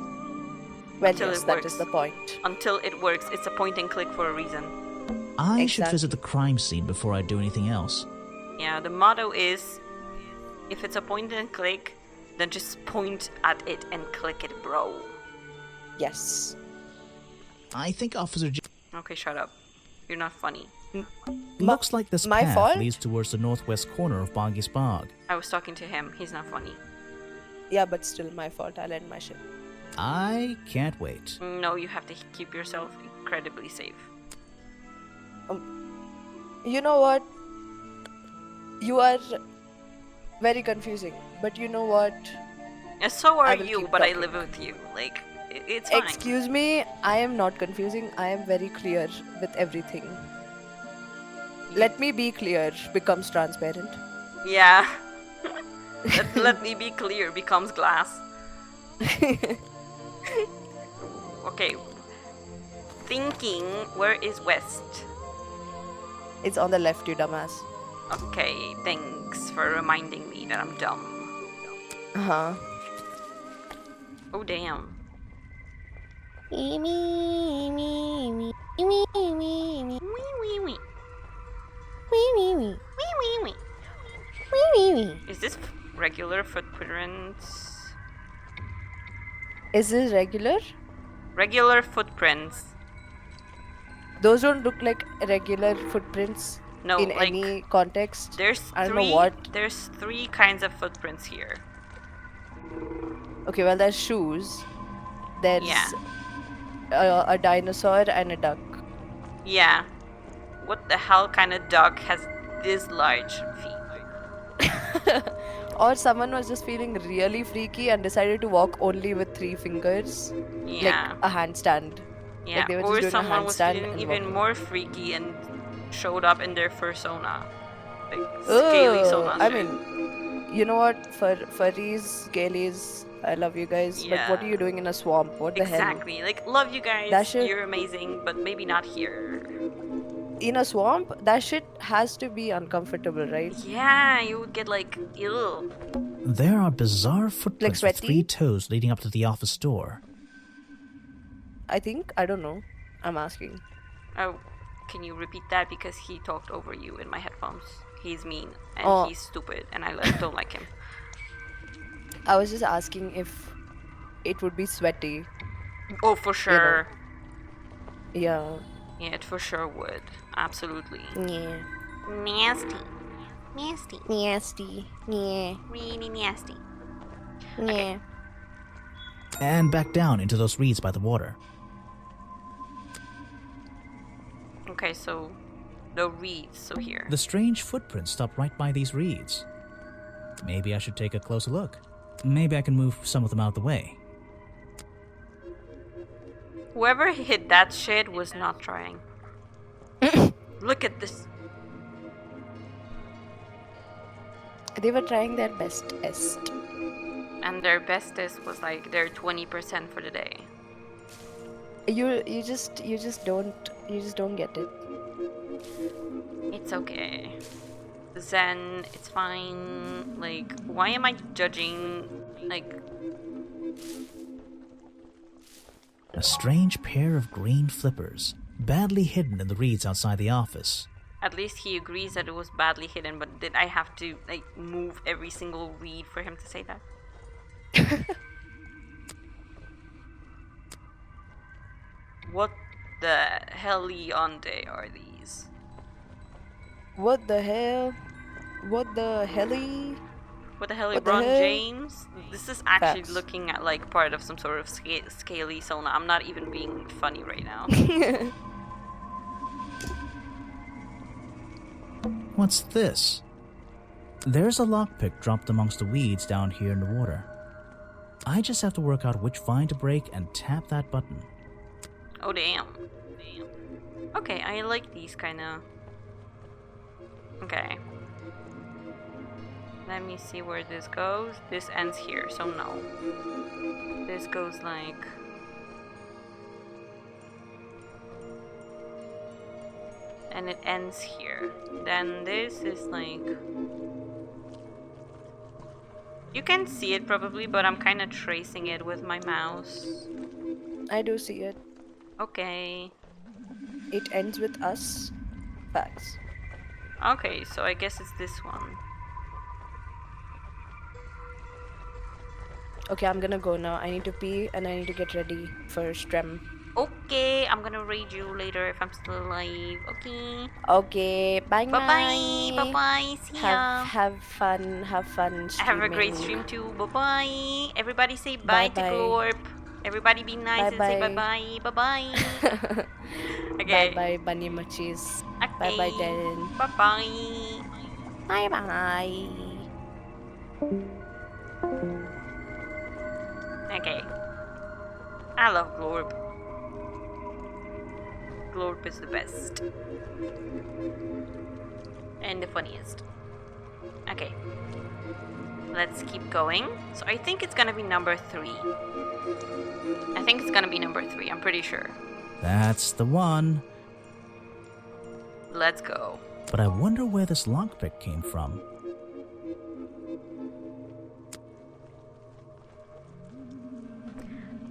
Well, Until yes, it that works. is the point. Until it works. It's a point and click for a reason. I should Exactly. visit the crime scene before I do anything else. Yeah, the motto is if it's a point and click, then just point at it and click it, bro. Yes. I think Officer J. Okay, shut up. You're not funny. Looks like this my path fault? leads towards the northwest corner of Boggy's Bog. I was talking to him. He's not funny. Yeah, but still my fault. I'll end my shit. I can't wait. No, you have to keep yourself incredibly safe. You know what? You are very confusing. But you know what? And so are I will you, keep but I talking. live with you. Like, it's fine. Excuse me, I am not confusing. I am very clear with everything. Let me be clear becomes transparent. Yeah. Let me be clear becomes glass. Okay. Thinking, where is west? It's on the left, you dumbass. Okay, thanks for reminding me that I'm dumb. Uh-huh. Oh, damn. Me, me, me, me, me, me, me, me, Wee, wee, wee. me, me, me, Wee, wee, wee. me, me. Is this regular footprints? Is this regular? Regular footprints. Those don't look like regular footprints No, in like, any context. There's I don't three. know what. There's 3 kinds of footprints here. Okay, well, there's shoes. There's Yeah. a dinosaur and a duck. Yeah. What the hell kind of dog has this large feet? Or someone was just feeling really freaky and decided to walk only with 3 fingers. Yeah. Like a handstand. Yeah. Like they were Or just doing a someone was handstand feeling and even walking. more freaky and showed up in their fursona. Like scaly sona. I shit. mean, you know what? Furries, scalies, I love you guys. But what are Yeah. you doing in a swamp? What the hell? Exactly. Like, love you guys. That shit- You're amazing, but maybe not here. In a swamp, that shit has to be uncomfortable, right? Yeah, you would get like, ew. There are bizarre footprints with sweaty? 3 toes leading up to the office door. I think. I don't know. I'm asking. Oh, can you repeat that? Because he talked over you in my headphones. He's mean and Oh. he's stupid, and I don't like him. I was just asking if it would be sweaty. Oh, for sure. Yeah. Yeah, it for sure would. Absolutely. Yeah. Nasty. Nasty. Nasty. Yeah. Really nasty. Yeah. And back down into those reeds by the water. Okay, so the reeds. So here. The strange footprints stop right by these reeds. Maybe I should take a closer look. Maybe I can move some of them out of the way. Whoever hit that shit was not trying. Look at this. They were trying their bestest. And their bestest was like their 20% for the day. You just don't get it. It's okay. Zen, it's fine. Like, why am I judging, like, A strange pair of green flippers, badly hidden in the reeds outside the office. At least he agrees that it was badly hidden, but did I have to, like, move every single reed for him to say that? What the hellionde are these? What the hell? What the helly? What the hell, What the LeBron hell? James? This is actually Facts. looking at like part of some sort of scaly sauna. I'm not even being funny right now. What's this? There's a lockpick dropped amongst the weeds down here in the water. I just have to work out which vine to break and tap that button. Oh damn. Okay, I like these kinda. Okay. Let me see where this goes. This ends here, so no. This goes like... and it ends here. Then this is like... you can see it probably, but I'm kind of tracing it with my mouse. I do see it. Okay. It ends with us. Facts. Okay, so I guess it's this one. Okay, I'm gonna go now. I need to pee and I need to get ready for Strem. Okay, I'm gonna raid you later if I'm still alive. Okay. Okay, bye Bye bye. Bye bye. See ya. Have fun. Have fun streaming. Have a great stream too. Bye bye. Everybody say bye to Bye-bye. Glorp. Everybody be nice and say bye bye. Bye bye. Okay. Bye bye, bunny machis. Okay. Bye bye, Darren. Bye bye. Bye bye. Okay. I love Glorp. Glorp is the best. And the funniest. Okay. Let's keep going. So I think it's gonna be number 3. I think it's gonna be number 3, I'm pretty sure. That's the one. Let's go. But I wonder where this lockpick came from.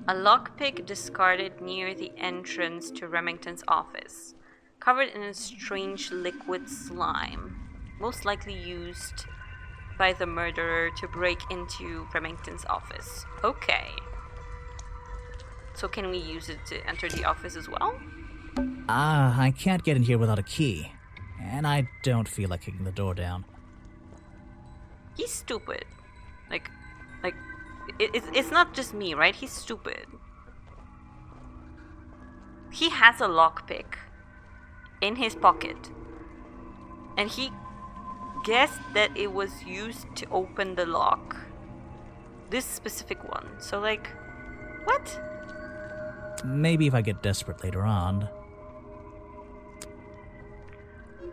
A lockpick discarded near the entrance to Remington's office, covered in a strange liquid slime, most likely used by the murderer to break into Remington's office. Okay. So can we use it to enter the office as well? I can't get in here without a key. And I don't feel like kicking the door down. He's stupid. Like, it's not just me, right? He's stupid. He has a lockpick in his pocket, and he guessed that it was used to open the lock. This specific one. So, like, what? Maybe if I get desperate later on.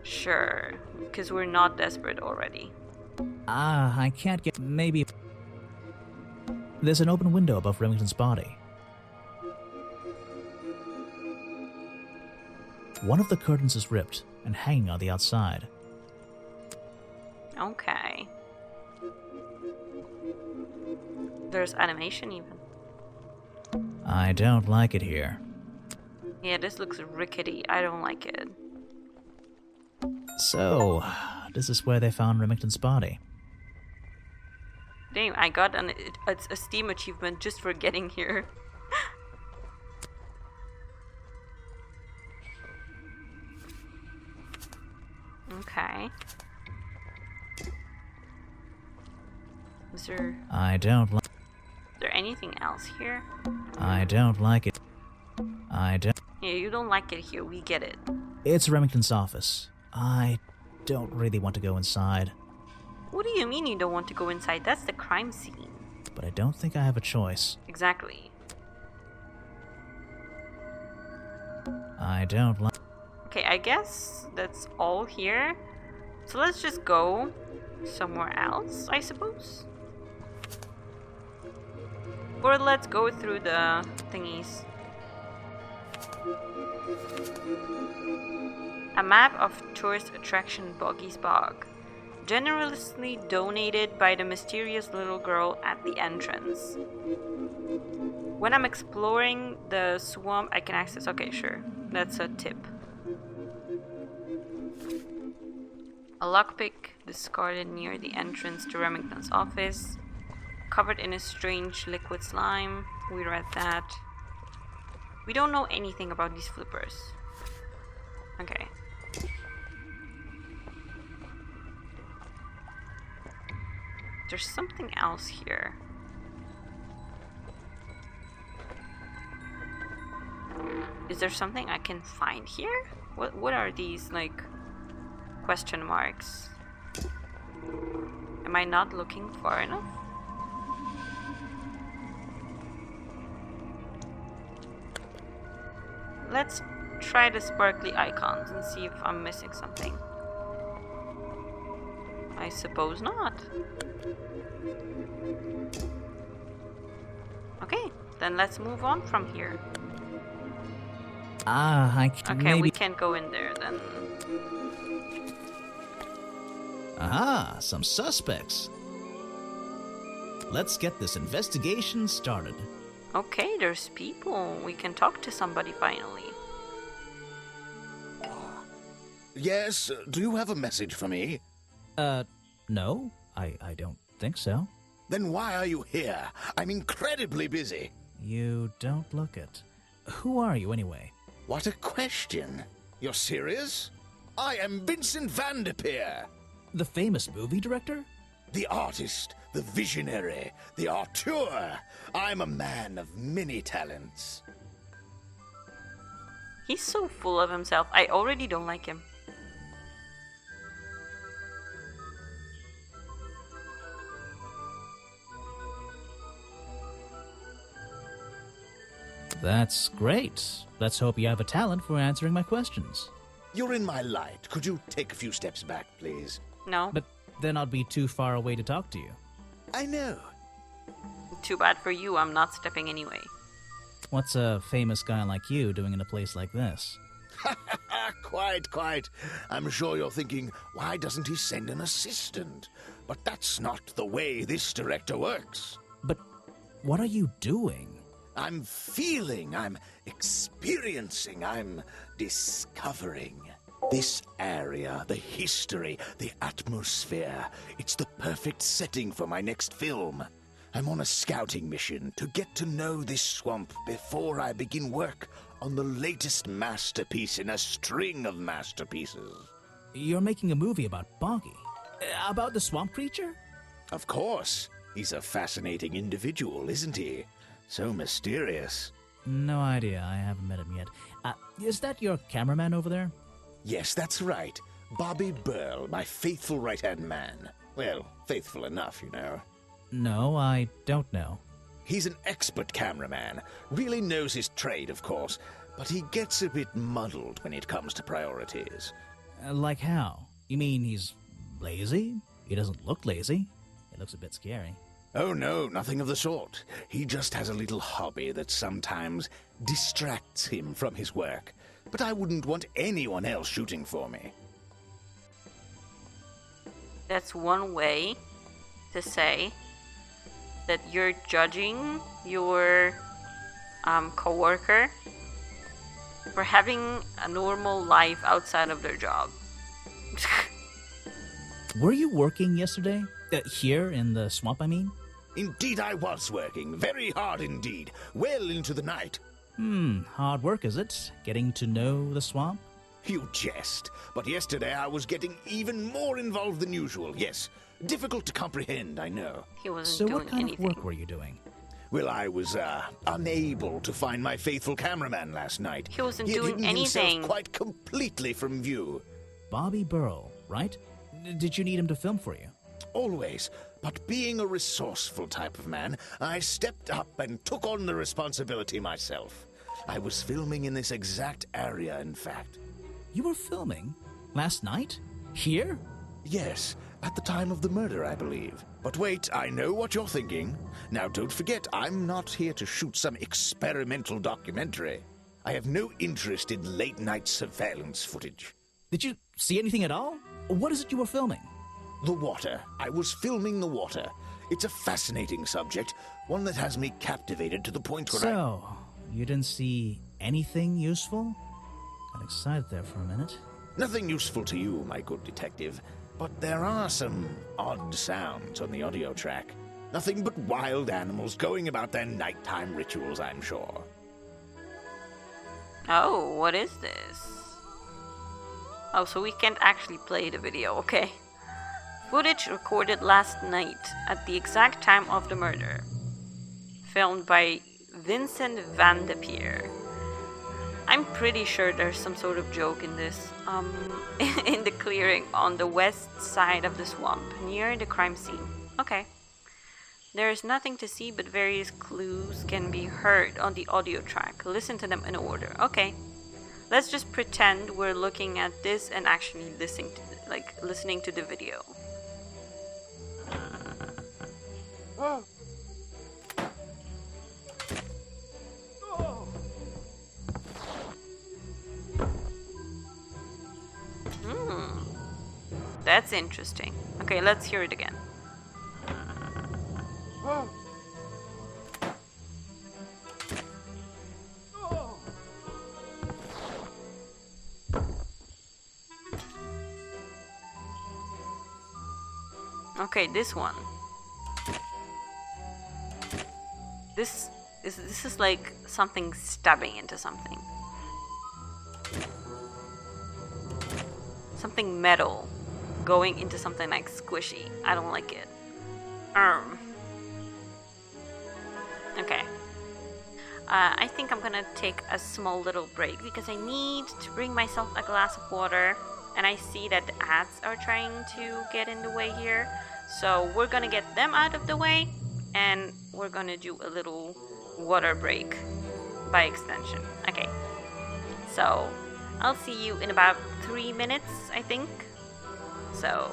Sure, because we're not desperate already. I can't get... maybe... There's an open window above Remington's body. One of the curtains is ripped and hanging on the outside. Okay. There's animation even. I don't like it here. Yeah, this looks rickety. I don't like it. So, this is where they found Remington's body. Damn, I got a Steam achievement just for getting here. Okay. Is there anything else here? I don't like it. Yeah, you don't like it here, we get it. It's Remington's office. I don't really want to go inside. What do you mean you don't want to go inside? That's the crime scene. But I don't think I have a choice. Exactly. I don't like... Okay, I guess that's all here. So let's just go somewhere else, I suppose. Or let's go through the thingies. A map of tourist attraction Boggy's Bog, generously donated by the mysterious little girl at the entrance. When I'm exploring the swamp, I can access... Okay, sure. That's a tip. A lockpick discarded near the entrance to Remington's office. Covered in a strange liquid slime. We read that. We don't know anything about these flippers. Okay. There's something else here. Is there something I can find here? What are these, like, question marks? Am I not looking far enough? Let's try the sparkly icons and see if I'm missing something. I suppose not. Okay, then let's move on from here. Okay, we can't go in there then. Aha, some suspects. Let's get this investigation started. Okay, there's people. We can talk to somebody finally. Yes, do you have a message for me? No, I don't think so. Then why are you here? I'm incredibly busy. You don't look it. Who are you, anyway? What a question. You're serious? I am Vincent Van de Peer. The famous movie director? The artist, the visionary, the auteur. I'm a man of many talents. He's so full of himself. I already don't like him. That's great. Let's hope you have a talent for answering my questions. You're in my light. Could you take a few steps back, please? No. But then I'd be too far away to talk to you. I know. Too bad for you, I'm not stepping anyway. What's a famous guy like you doing in a place like this? Quite. I'm sure you're thinking, why doesn't he send an assistant? But that's not the way this director works. But what are you doing? I'm feeling, I'm experiencing, I'm discovering. This area, the history, the atmosphere, it's the perfect setting for my next film. I'm on a scouting mission to get to know this swamp before I begin work on the latest masterpiece in a string of masterpieces. You're making a movie about Boggy? About the swamp creature? Of course. He's a fascinating individual, isn't he? So mysterious. No idea. I haven't met him yet. Is that your cameraman over there? Yes, that's right. Bobby Burl, my faithful right-hand man. Well, faithful enough, you know. No, I don't know. He's an expert cameraman. Really knows his trade, of course. But he gets a bit muddled when it comes to priorities. Like how? You mean he's lazy? He doesn't look lazy. He looks a bit scary. Oh no, nothing of the sort. He just has a little hobby that sometimes distracts him from his work. But I wouldn't want anyone else shooting for me. That's one way to say that you're judging your coworker for having a normal life outside of their job. Were you working yesterday? Here in the swamp, I mean? Indeed I was working, very hard indeed, well into the night. Hard work, is it? Getting to know the swamp? You jest, but yesterday I was getting even more involved than usual, yes. Difficult to comprehend, I know. He wasn't So doing what kind anything. of work were you doing? Well, I was, unable to find my faithful cameraman last night. He wasn't He had doing hidden himself anything. quite completely from view. Bobby Burl, right? Did you need him to film for you? Always. But being a resourceful type of man, I stepped up and took on the responsibility myself. I was filming in this exact area, in fact. You were filming? Last night? Here? Yes, at the time of the murder, I believe. But wait, I know what you're thinking. Now, don't forget, I'm not here to shoot some experimental documentary. I have no interest in late-night surveillance footage. Did you see anything at all? What is it you were filming? The water. I was filming the water. It's a fascinating subject, one that has me captivated to the point where So, you didn't see anything useful? Got excited there for a minute. Nothing useful to you, my good detective, but there are some odd sounds on the audio track. Nothing but wild animals going about their nighttime rituals, I'm sure. Oh, what is this? Oh, so we can't actually play the video, okay. Footage recorded last night at the exact time of the murder. Filmed by Vincent Van de Peer. I'm pretty sure there's some sort of joke in this. In the clearing on the west side of the swamp, near the crime scene. Okay. There is nothing to see, but various clues can be heard on the audio track. Listen to them in order. Okay. Let's just pretend we're looking at this and actually listening to the video. That's interesting. Okay, let's hear it again. Okay, this one. This is like something stabbing into something. Something metal going into something like squishy. I don't like it. Okay. I think I'm gonna take a small little break because I need to bring myself a glass of water, and I see that the ads are trying to get in the way here. So we're gonna get them out of the way, and we're gonna do a little water break by extension. Okay. So I'll see you in about 3 minutes, I think. So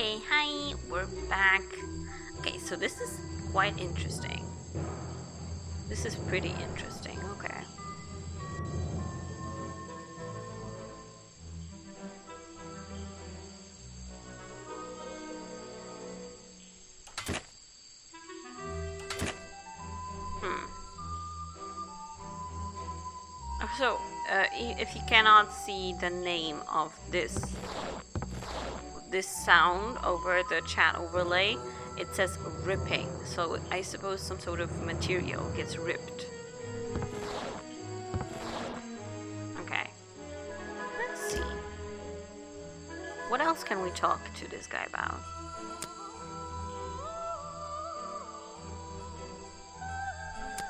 Okay, hi, we're back. Okay, so this is quite interesting. This is pretty interesting, okay. So, if you cannot see the name of this sound over the chat overlay, it says ripping. So I suppose some sort of material gets ripped. Okay. Let's see. What else can we talk to this guy about?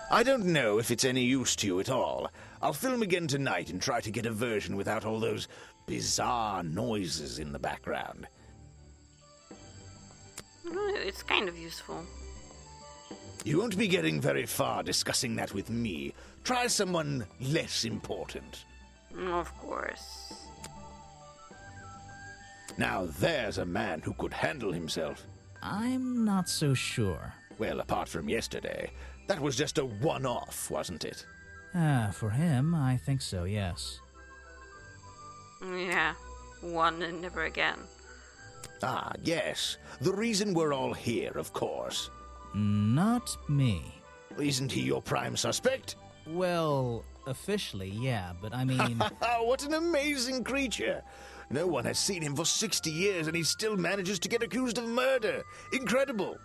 I don't know if it's any use to you at all. I'll film again tonight and try to get a version without all those bizarre noises in the background. It's kind of useful. You won't be getting very far discussing that with me. Try someone less important. Of course. Now there's a man who could handle himself. I'm not so sure. Well, apart from yesterday, that was just a one-off, wasn't it? For him, I think so, yes. Yeah, one and never again. Ah, yes. The reason we're all here, of course. Not me. Isn't he your prime suspect? Well, officially, yeah, but I mean... What an amazing creature! No one has seen him for 60 years and he still manages to get accused of murder. Incredible!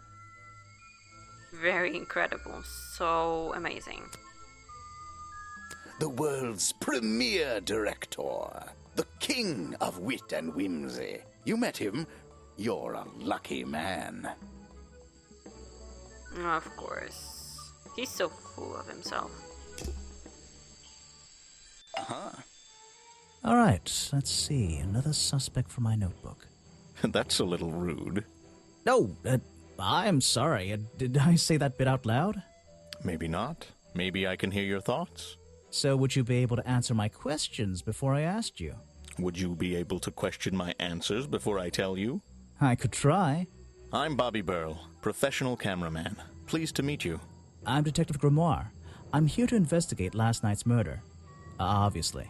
Very incredible. So amazing. The world's premier director. The king of wit and whimsy. You met him. You're a lucky man. Of course. He's so full of himself. All right, let's see. Another suspect for my notebook. That's a little rude. No, I'm sorry. Did I say that bit out loud? Maybe not. Maybe I can hear your thoughts. So would you be able to answer my questions before I asked you? Would you be able to question my answers before I tell you? I could try. I'm Bobby Burl, professional cameraman. Pleased to meet you. I'm Detective Grimoire. I'm here to investigate last night's murder. Obviously.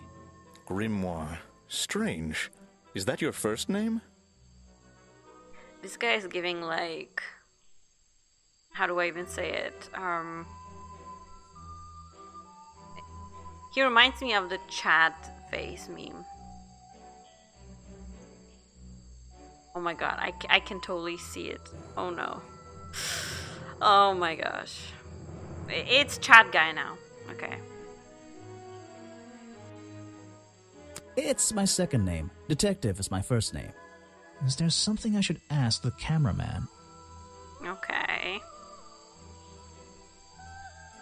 Grimoire. Strange. Is that your first name? This guy is giving like... How do I even say it? He reminds me of the Chad face meme. Oh my god, I can totally see it. Oh no. Oh my gosh. It's Chad guy now. Okay. It's my second name. Detective is my first name. Is there something I should ask the cameraman? Okay.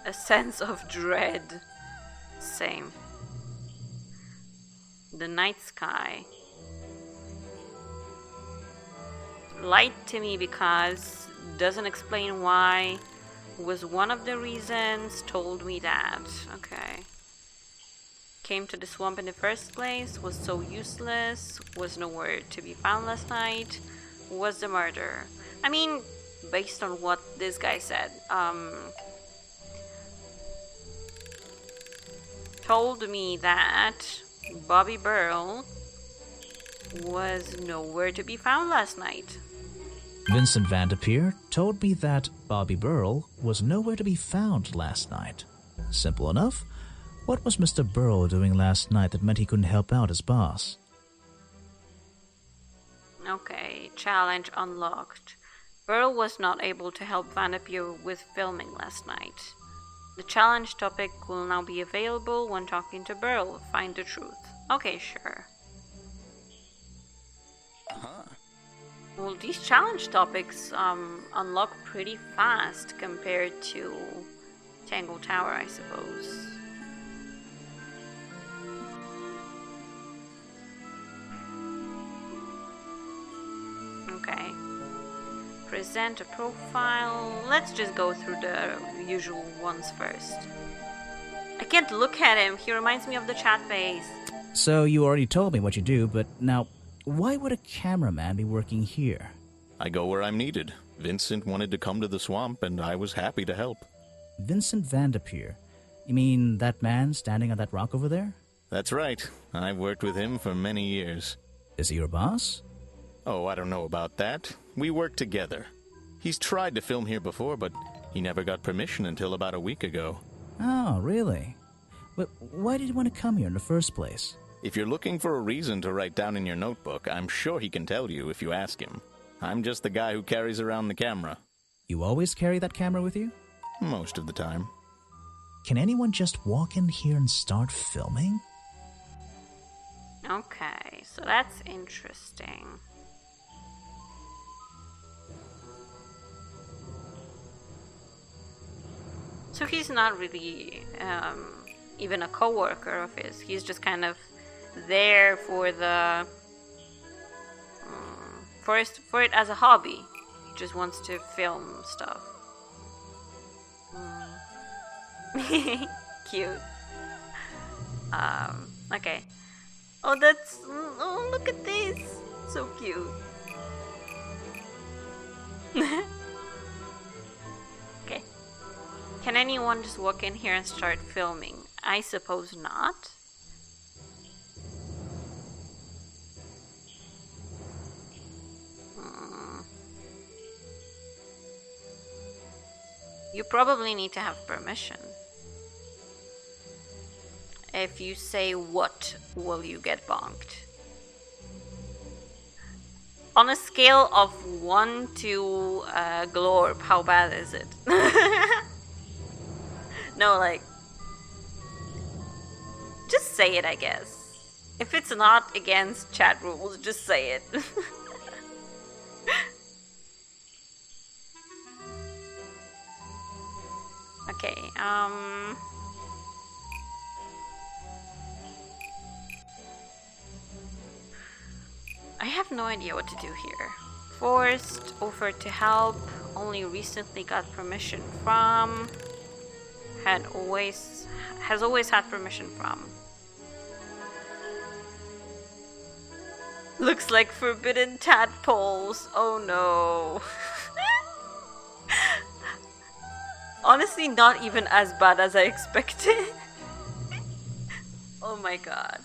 A sense of dread. Same. The night sky. Lied to me because doesn't explain why. Was one of the reasons. Told me that. Okay. Came to the swamp in the first place. Was so useless. Was nowhere to be found last night. Was the murder. I mean, based on what this guy said, told me that Bobby Burl was nowhere to be found last night. Vincent Vanderpeer told me that Bobby Burl was nowhere to be found last night. Simple enough. What was Mr. Burl doing last night that meant he couldn't help out his boss? Okay, challenge unlocked. Burl was not able to help Vanderpeer with filming last night. The challenge topic will now be available when talking to Burl. Find the truth. Okay, sure. Well, these challenge topics unlock pretty fast compared to Tango Tower, I suppose. Okay. Present a profile. Let's just go through the usual ones first. I can't look at him. He reminds me of the chat face. So you already told me what you do, but now, why would a cameraman be working here? I go where I'm needed. Vincent wanted to come to the swamp, and I was happy to help. Vincent Vanderpeer? You mean that man standing on that rock over there? That's right. I've worked with him for many years. Is he your boss? Oh, I don't know about that. We work together. He's tried to film here before, but he never got permission until about a week ago. Oh, really? But why did he want to come here in the first place? If you're looking for a reason to write down in your notebook, I'm sure he can tell you if you ask him. I'm just the guy who carries around the camera. You always carry that camera with you? Most of the time. Can anyone just walk in here and start filming? Okay, so that's interesting. So he's not really even a co-worker of his. He's just kind of there for the for it as a hobby. He just wants to film stuff. Cute. Okay. Oh, that's... Oh, look at this. So cute. Okay. Can anyone just walk in here and start filming? I suppose not. You probably need to have permission. If you say what, will you get bonked? On a scale of 1 to glorp, how bad is it? No, like... Just say it, I guess. If it's not against chat rules, just say it. Okay, I have no idea what to do here. Forced, offered to help, only recently got permission from, has always had permission from. Looks like forbidden tadpoles. Oh no. Honestly, not even as bad as I expected. Oh my god.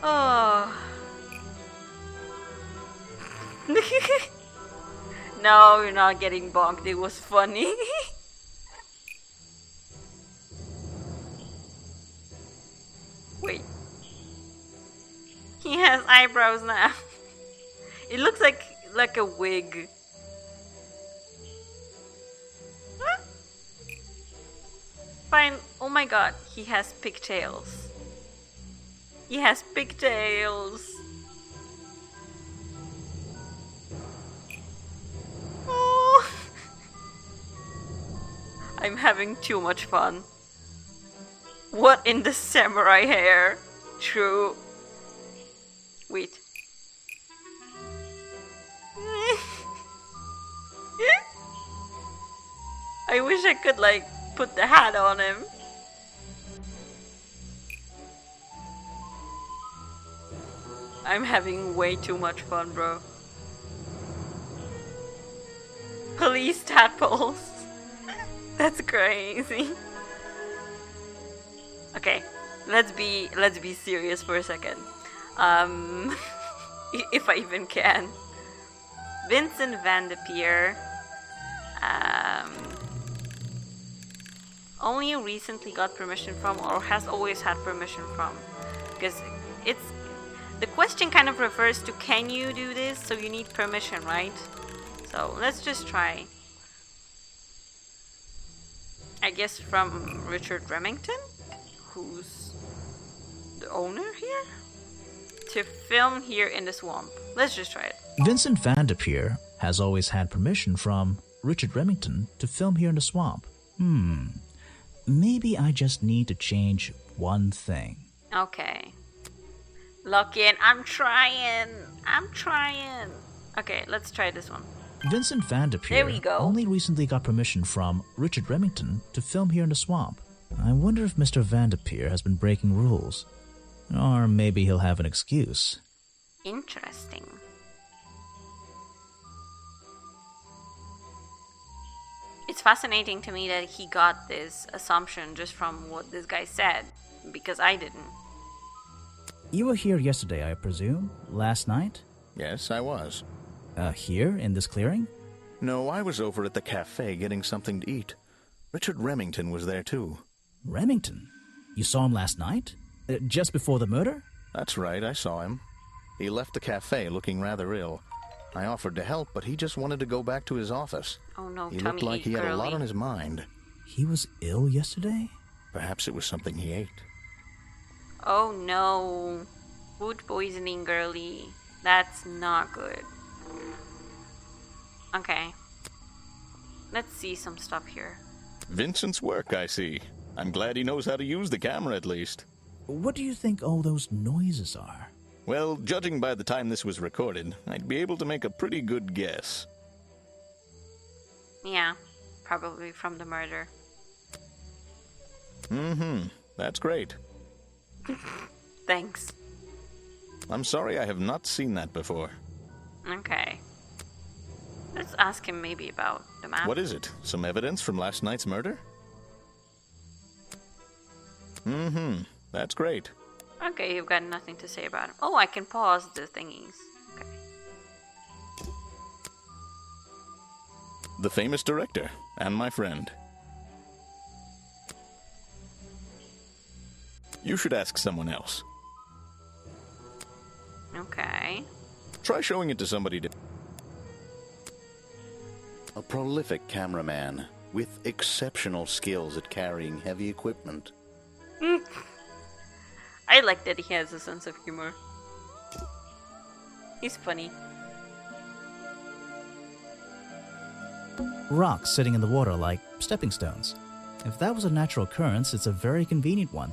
Oh. No, you're not getting bonked. It was funny. Wait. He has eyebrows now. It looks like a wig. Fine. Oh my god, he has pigtails. He has pigtails. Oh. I'm having too much fun. What in the samurai hair? True. Wait. I wish I could like put the hat on him. I'm having way too much fun, bro. Police tadpoles. That's crazy. Okay, let's be serious for a second. If I even can. Vincent Vanderpeer. Only recently got permission from, or has always had permission from, because it's the question kind of refers to can you do this, so you need permission, right? So let's just try. I guess from Richard Remington, who's the owner here, to film here in the swamp. Let's just try it. Vincent Vanderpeer has always had permission from Richard Remington to film here in the swamp. Maybe I just need to change one thing. Okay. Lock in. I'm trying. Okay, let's try this one. Vincent Vanderpeer There we go. only recently got permission from Richard Remington to film here in the swamp. I wonder if Mr. Vanderpeer has been breaking rules. Or maybe he'll have an excuse. Interesting. It's fascinating to me that he got this assumption just from what this guy said, because I didn't. You were here yesterday, I presume? Last night? Yes, I was. Here, in this clearing? No, I was over at the cafe getting something to eat. Richard Remington was there too. Remington? You saw him last night? Just before the murder? That's right, I saw him. He left the cafe looking rather ill. I offered to help, but he just wanted to go back to his office. Oh no, He tummy looked like ache he had a lot girly. on his mind. He was ill yesterday? Perhaps it was something he ate. Oh no. Food poisoning girly. That's not good. Okay. Let's see some stuff here. Vincent's work, I see. I'm glad he knows how to use the camera at least. What do you think all those noises are? Well, judging by the time this was recorded, I'd be able to make a pretty good guess. Yeah, probably from the murder. That's great. Thanks. I'm sorry I have not seen that before. Okay. Let's ask him maybe about the map. What is it? Some evidence from last night's murder? That's great. Okay, you've got nothing to say about him. Oh, I can pause the thingies. Okay. The famous director, and my friend. You should ask someone else. Okay. Try showing it to somebody to... A prolific cameraman with exceptional skills at carrying heavy equipment. I like that he has a sense of humor. He's funny. Rocks sitting in the water like stepping stones. If that was a natural occurrence, it's a very convenient one.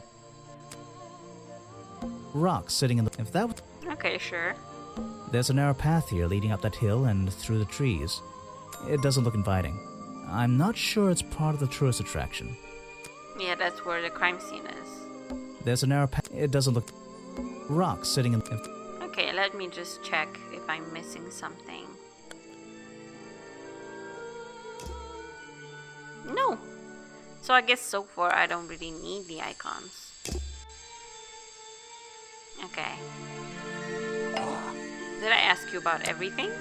Rocks sitting in the... If that was... Okay, sure. There's a narrow path here leading up that hill and through the trees. It doesn't look inviting. I'm not sure it's part of the tourist attraction. Yeah, that's where the crime scene is. There's a narrow path... It doesn't look... Rocks sitting in... Okay, let me just check if I'm missing something. No! So I guess so far I don't really need the icons. Okay. Did I ask you about everything?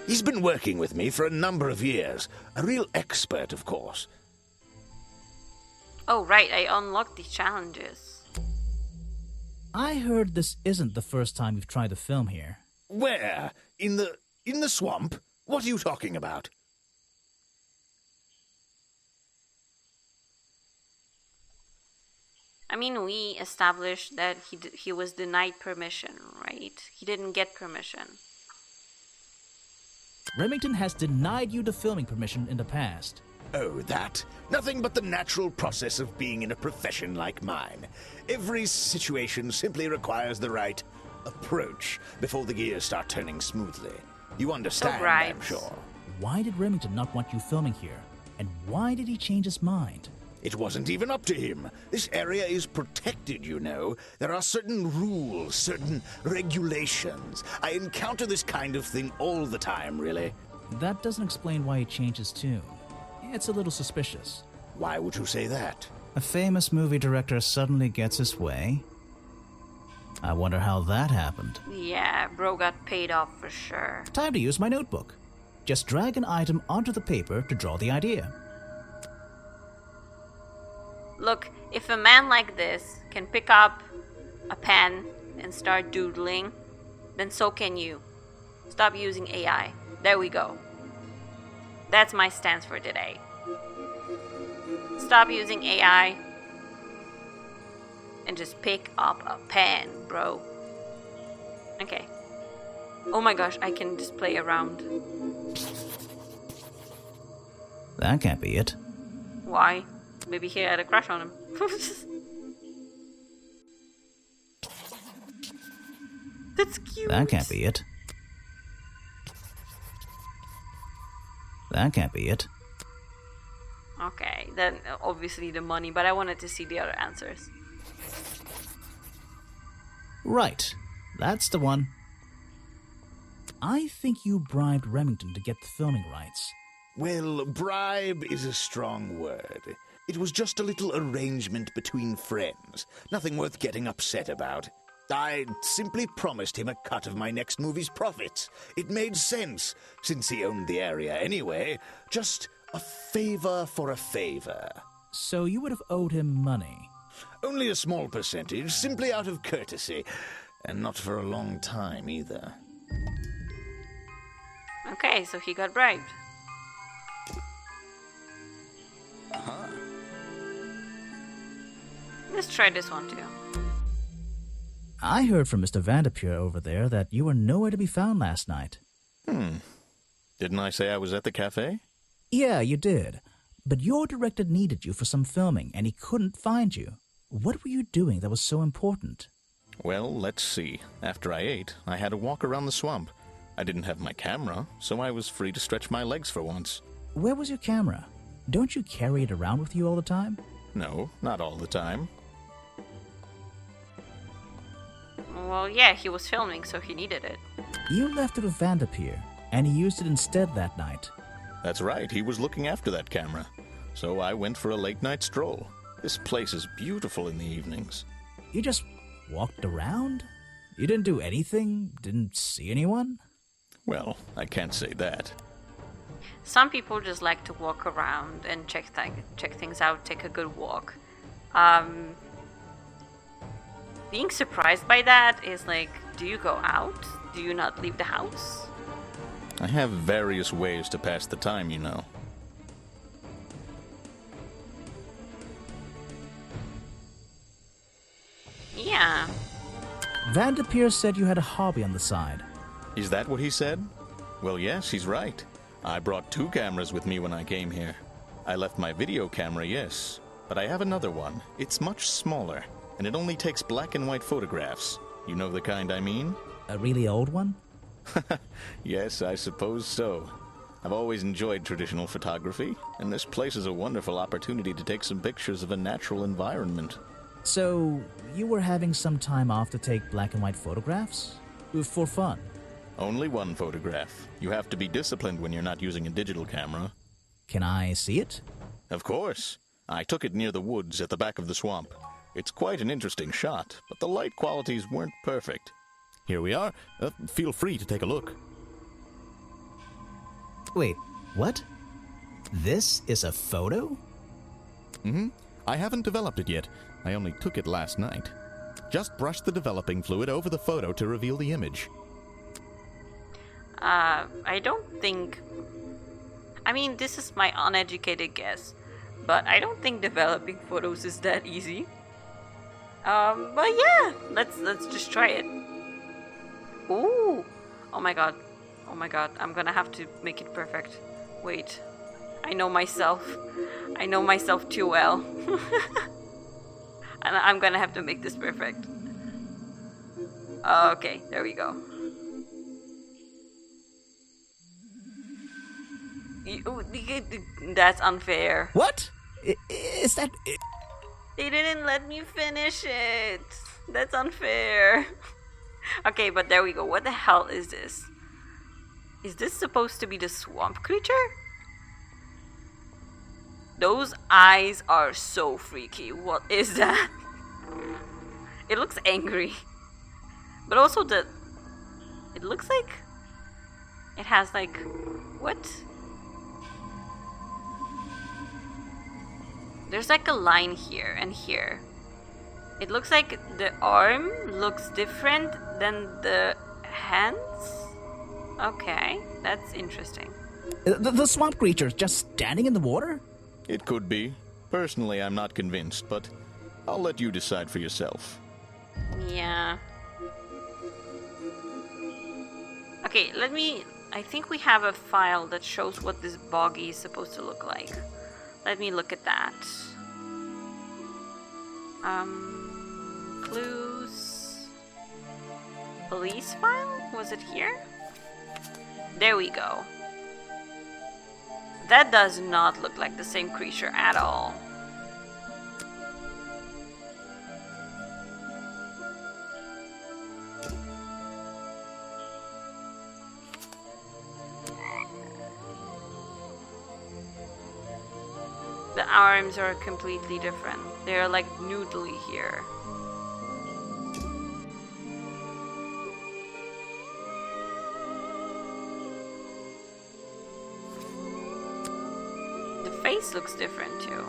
He's been working with me for a number of years. A real expert, of course. Oh, right, I unlocked these challenges. I heard this isn't the first time you've tried to film here. Where? In the swamp? What are you talking about? I mean, we established that he was denied permission, right? He didn't get permission. Remington has denied you the filming permission in the past. Oh, that? Nothing but the natural process of being in a profession like mine. Every situation simply requires the right approach before the gears start turning smoothly. You understand, right. I'm sure. Why did Remington not want you filming here? And why did he change his mind? It wasn't even up to him. This area is protected, you know. There are certain rules, certain regulations. I encounter this kind of thing all the time, really. That doesn't explain why he changed his tune. It's a little suspicious. Why would you say that? A famous movie director suddenly gets his way. I wonder how that happened. Yeah, bro got paid off for sure. Time to use my notebook. Just drag an item onto the paper to draw the idea. Look, if a man like this can pick up a pen and start doodling, then so can you. Stop using AI. There we go. That's my stance for today. Stop using AI and just pick up a pen, bro. Okay. Oh my gosh, I can just play around. That can't be it. Why? Maybe he had a crush on him. That's cute. That can't be it. That can't be it. Okay, then obviously the money, but I wanted to see the other answers. Right. That's the one. I think you bribed Remington to get the filming rights. Well, bribe is a strong word. It was just a little arrangement between friends. Nothing worth getting upset about. I simply promised him a cut of my next movie's profits. It made sense, since he owned the area anyway. Just a favor for a favor. So you would have owed him money. Only a small percentage, simply out of courtesy. And not for a long time, either. Okay, so he got bribed. Let's try this one too. I heard from Mr. Vanderpeer over there that you were nowhere to be found last night. Didn't I say I was at the cafe? Yeah, you did. But your director needed you for some filming, and he couldn't find you. What were you doing that was so important? Well, let's see. After I ate, I had a walk around the swamp. I didn't have my camera, so I was free to stretch my legs for once. Where was your camera? Don't you carry it around with you all the time? No, not all the time. Well, yeah, he was filming, so he needed it. You left it with Vanderpeer, and he used it instead that night. That's right, he was looking after that camera. So I went for a late-night stroll. This place is beautiful in the evenings. You just walked around? You didn't do anything? Didn't see anyone? Well, I can't say that. Some people just like to walk around and check things out, take a good walk. Being surprised by that is like, do you go out? Do you not leave the house? I have various ways to pass the time, you know. Yeah. Vanderpeer said you had a hobby on the side. Is that what he said? Well, yes, he's right. I brought 2 cameras with me when I came here. I left my video camera, yes, but I have another one. It's much smaller, and it only takes black and white photographs. You know the kind I mean? A really old one? Yes, I suppose so. I've always enjoyed traditional photography, and this place is a wonderful opportunity to take some pictures of a natural environment. So, you were having some time off to take black and white photographs? For fun? Only one photograph. You have to be disciplined when you're not using a digital camera. Can I see it? Of course. I took it near the woods at the back of the swamp. It's quite an interesting shot, but the light qualities weren't perfect. Here we are. Feel free to take a look. Wait, what? This is a photo? I haven't developed it yet. I only took it last night. Just brush the developing fluid over the photo to reveal the image. I don't think... I mean, this is my uneducated guess, but I don't think developing photos is that easy. But yeah, let's just try it. Ooh! Oh my god. Oh my god, I'm gonna have to make it perfect. Wait. I know myself. I know myself too well. And I'm gonna have to make this perfect. Okay, there we go. That's unfair. What? Is that... They didn't let me finish it. That's unfair. Okay, but there we go. What the hell is this? Is this supposed to be the swamp creature? Those eyes are so freaky. What is that? It looks angry. But also it looks like it has like... What? There's like a line here and here. It looks like the arm looks different than the hands. Okay, that's interesting. The swamp creature just standing in the water? It could be. Personally, I'm not convinced, but I'll let you decide for yourself. Yeah. Okay, I think we have a file that shows what this boggy is supposed to look like. Let me look at that. Clues. Police file? Was it here? There we go. That does not look like the same creature at all. the arms are completely different. They're like noodly here. The face looks different too.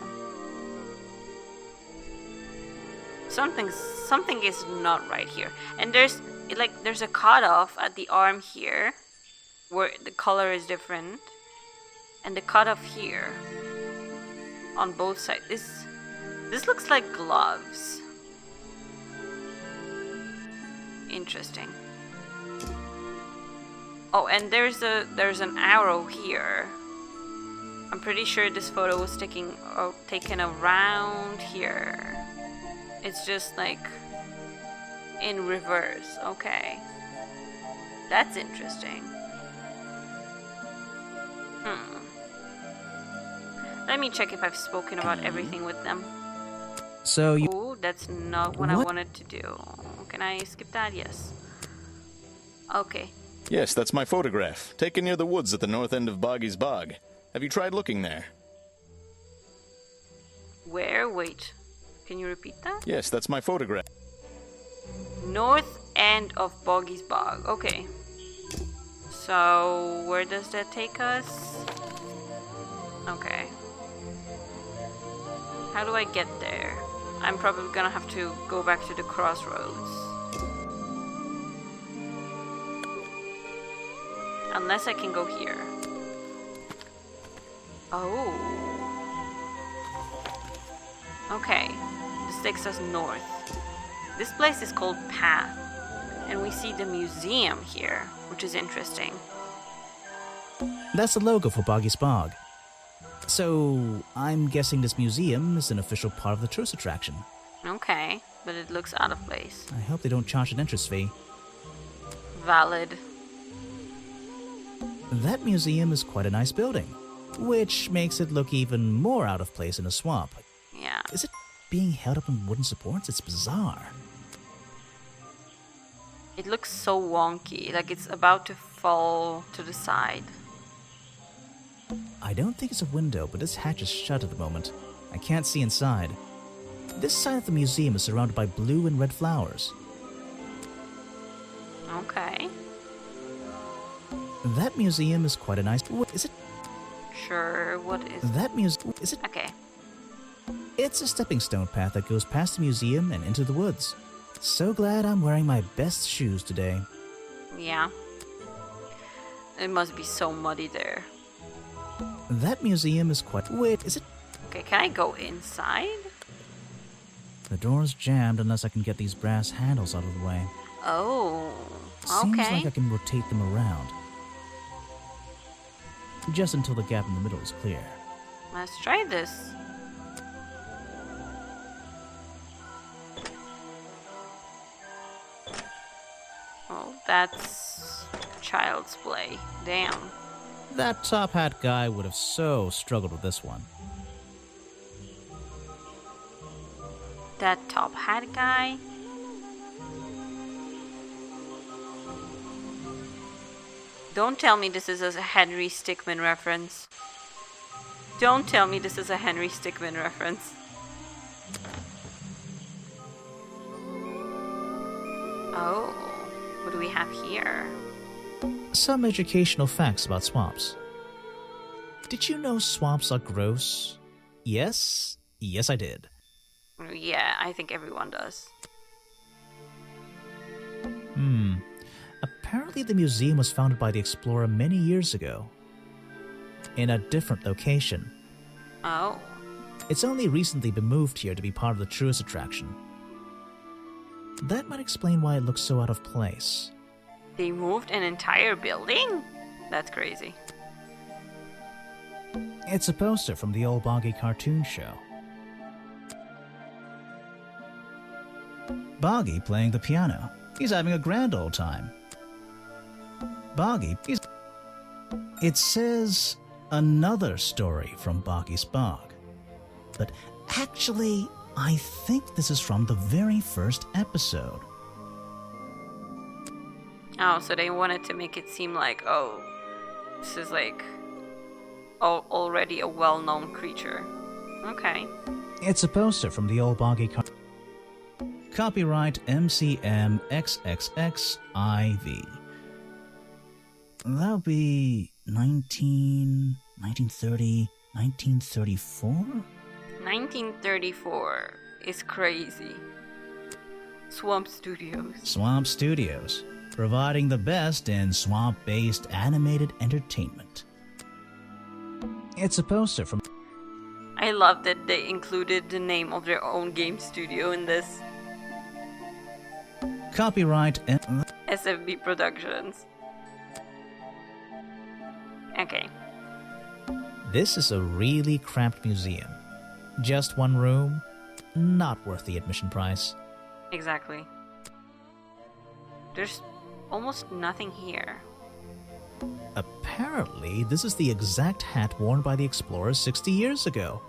Something is not right here. And there's a cutoff at the arm here where the color is different. And the cutoff here on both sides. This looks like gloves. Interesting. Oh, and there's an arrow here. I'm pretty sure this photo was taken around here. It's just like in reverse. Okay. That's interesting. Let me check if I've spoken about everything with them. So you... Ooh, that's not what I wanted to do. Can I skip that? Yes. Okay. Yes, that's my photograph, taken near the woods at the north end of Boggy's Bog. Have you tried looking there? Where? Wait. Can you repeat that? Yes, that's my photograph. North end of Boggy's Bog. Okay. So, where does that take us? Okay. How do I get there? I'm probably gonna have to go back to the crossroads. Unless I can go here. Oh. Okay. This takes us north. This place is called Path. And we see the museum here, which is interesting. That's the logo for Boggy's Bog. So, I'm guessing this museum is an official part of the tourist attraction. Okay, but it looks out of place. I hope they don't charge an entrance fee. Valid. That museum is quite a nice building, which makes it look even more out of place in a swamp. Yeah. Is it being held up on wooden supports? It's bizarre. It looks so wonky, like it's about to fall to the side. I don't think it's a window, but this hatch is shut at the moment. I can't see inside. This side of the museum is surrounded by blue and red flowers. Okay. That museum is quite a nice... What is it? Sure, what is... That museum... Is it? Okay. It's a stepping stone path that goes past the museum and into the woods. So glad I'm wearing my best shoes today. Yeah. It must be so muddy there. That museum is quite... Wait, is it? Okay, can I go inside? The door's jammed unless I can get these brass handles out of the way. Oh, Seems okay. like I can rotate them around. Just until the gap in the middle is clear. Let's try this. Oh, that's child's play. Damn. That top hat guy would have so struggled with this one. That top hat guy? Don't tell me this is a Henry Stickmin reference. Don't tell me this is a Henry Stickmin reference. Oh, what do we have here? Some educational facts about swamps. Did you know swamps are gross? Yes? Yes, I did. Yeah, I think everyone does. Apparently the museum was founded by the explorer many years ago. In a different location. Oh. It's only recently been moved here to be part of the tourist attraction. That might explain why it looks so out of place. They moved an entire building? That's crazy. It's a poster from the old Boggy cartoon show. Boggy playing the piano. He's having a grand old time. Boggy, It says another story from Boggy's Bog. But actually, I think this is from the very first episode. Oh, so they wanted to make it seem like, oh, this is like already a well-known creature. Okay. It's a poster from the old boggy car. Copyright MCM XXXIV. That'll be 1930, 1934? 1934 is crazy. Swamp Studios. Swamp Studios, providing the best in swamp-based animated entertainment. It's a poster from... I love that they included the name of their own game studio in this. Copyright SFB Productions. Okay. This is a really cramped museum. Just one room, not worth the admission price. Exactly. There's almost nothing here. Apparently, this is the exact hat worn by the explorers 60 years ago.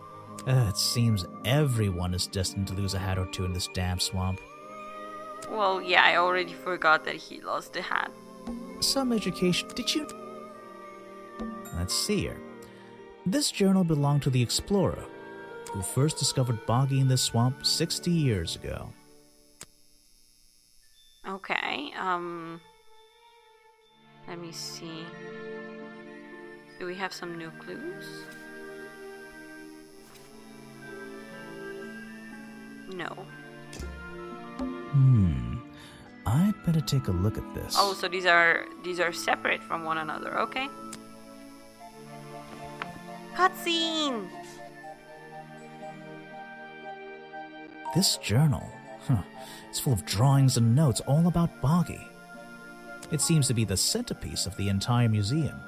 It seems everyone is destined to lose a hat or two in this damn swamp. Well, yeah, I already forgot that he lost the hat. Some education... Did you... Let's see here. This journal belonged to the explorer, who first discovered Boggy in this swamp 60 years ago. Okay, let me see. Do we have some new clues? No. I'd better take a look at this. Oh, so these are separate from one another. Okay. Cutscene. This journal, it's full of drawings and notes all about Boggy. It seems to be the centerpiece of the entire museum.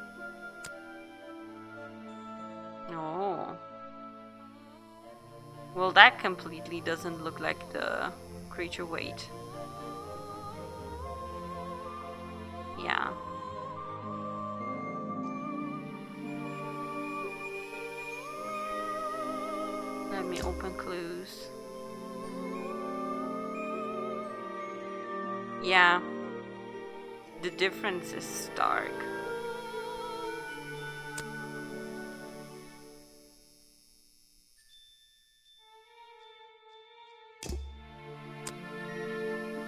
Oh. Well, that completely doesn't look like the creature weight. Yeah. Let me open clues. Yeah. The difference is stark.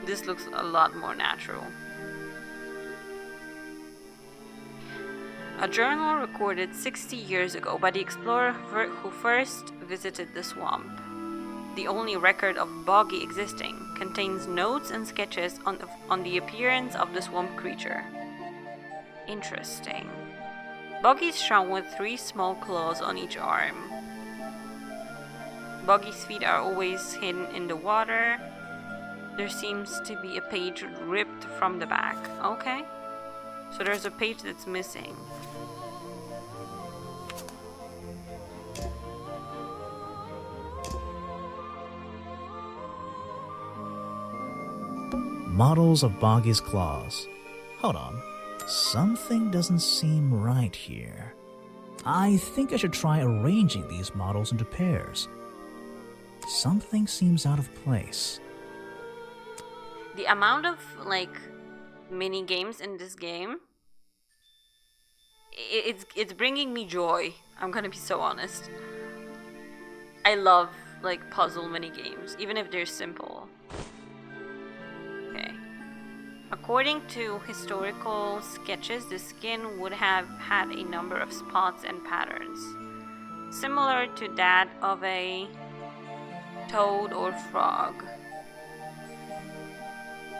This looks a lot more natural. A journal recorded 60 years ago by the explorer who first visited the swamp. The only record of Boggy existing contains notes and sketches on the appearance of the swamp creature. Interesting. Boggy is shown with 3 small claws on each arm. Boggy's feet are always hidden in the water. There seems to be a page ripped from the back. Okay. So there's a page that's missing. Models of Boggy's claws. Hold on. Something doesn't seem right here. I think I should try arranging these models into pairs. Something seems out of place. The amount of, mini games in this game, it's bringing me joy. I'm gonna be so honest. I love, puzzle mini games, even if they're simple. Okay. According to historical sketches, the skin would have had a number of spots and patterns, similar to that of a toad or frog.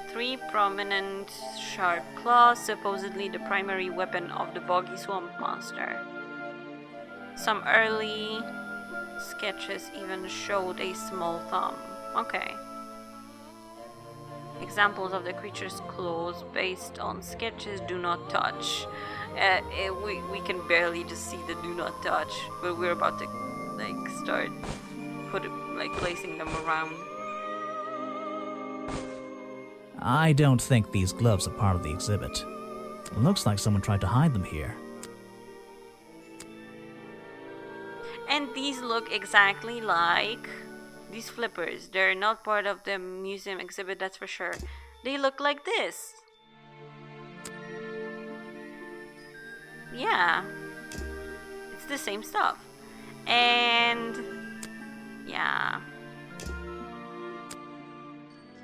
3 prominent sharp claws, supposedly the primary weapon of the Boggy Swamp Monster. Some early sketches even showed a small thumb. Okay. Examples of the creature's claws based on sketches do not touch. We can barely just see the do not touch, but we're about to start placing them around. I don't think these gloves are part of the exhibit. It looks like someone tried to hide them here. And these look exactly like these flippers. They're not part of the museum exhibit, that's for sure. They look like this. Yeah. It's the same stuff. And Yeah.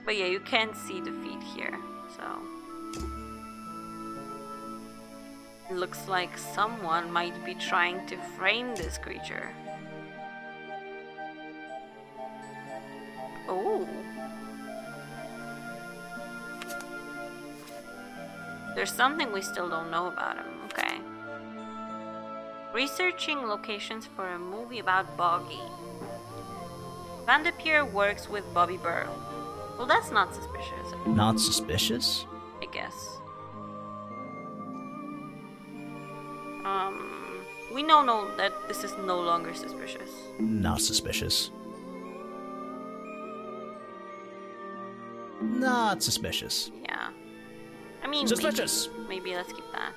But yeah, you can't see the feet here, so... It looks like someone might be trying to frame this creature. Oh. There's something we still don't know about him. Okay. Researching locations for a movie about Boggy. Vanderpeer works with Bobby Burrow. Well, that's not suspicious, Not suspicious? I guess. We know that this is no longer suspicious. Not suspicious. Not suspicious. Yeah. I mean, Suspicious! Maybe let's keep that.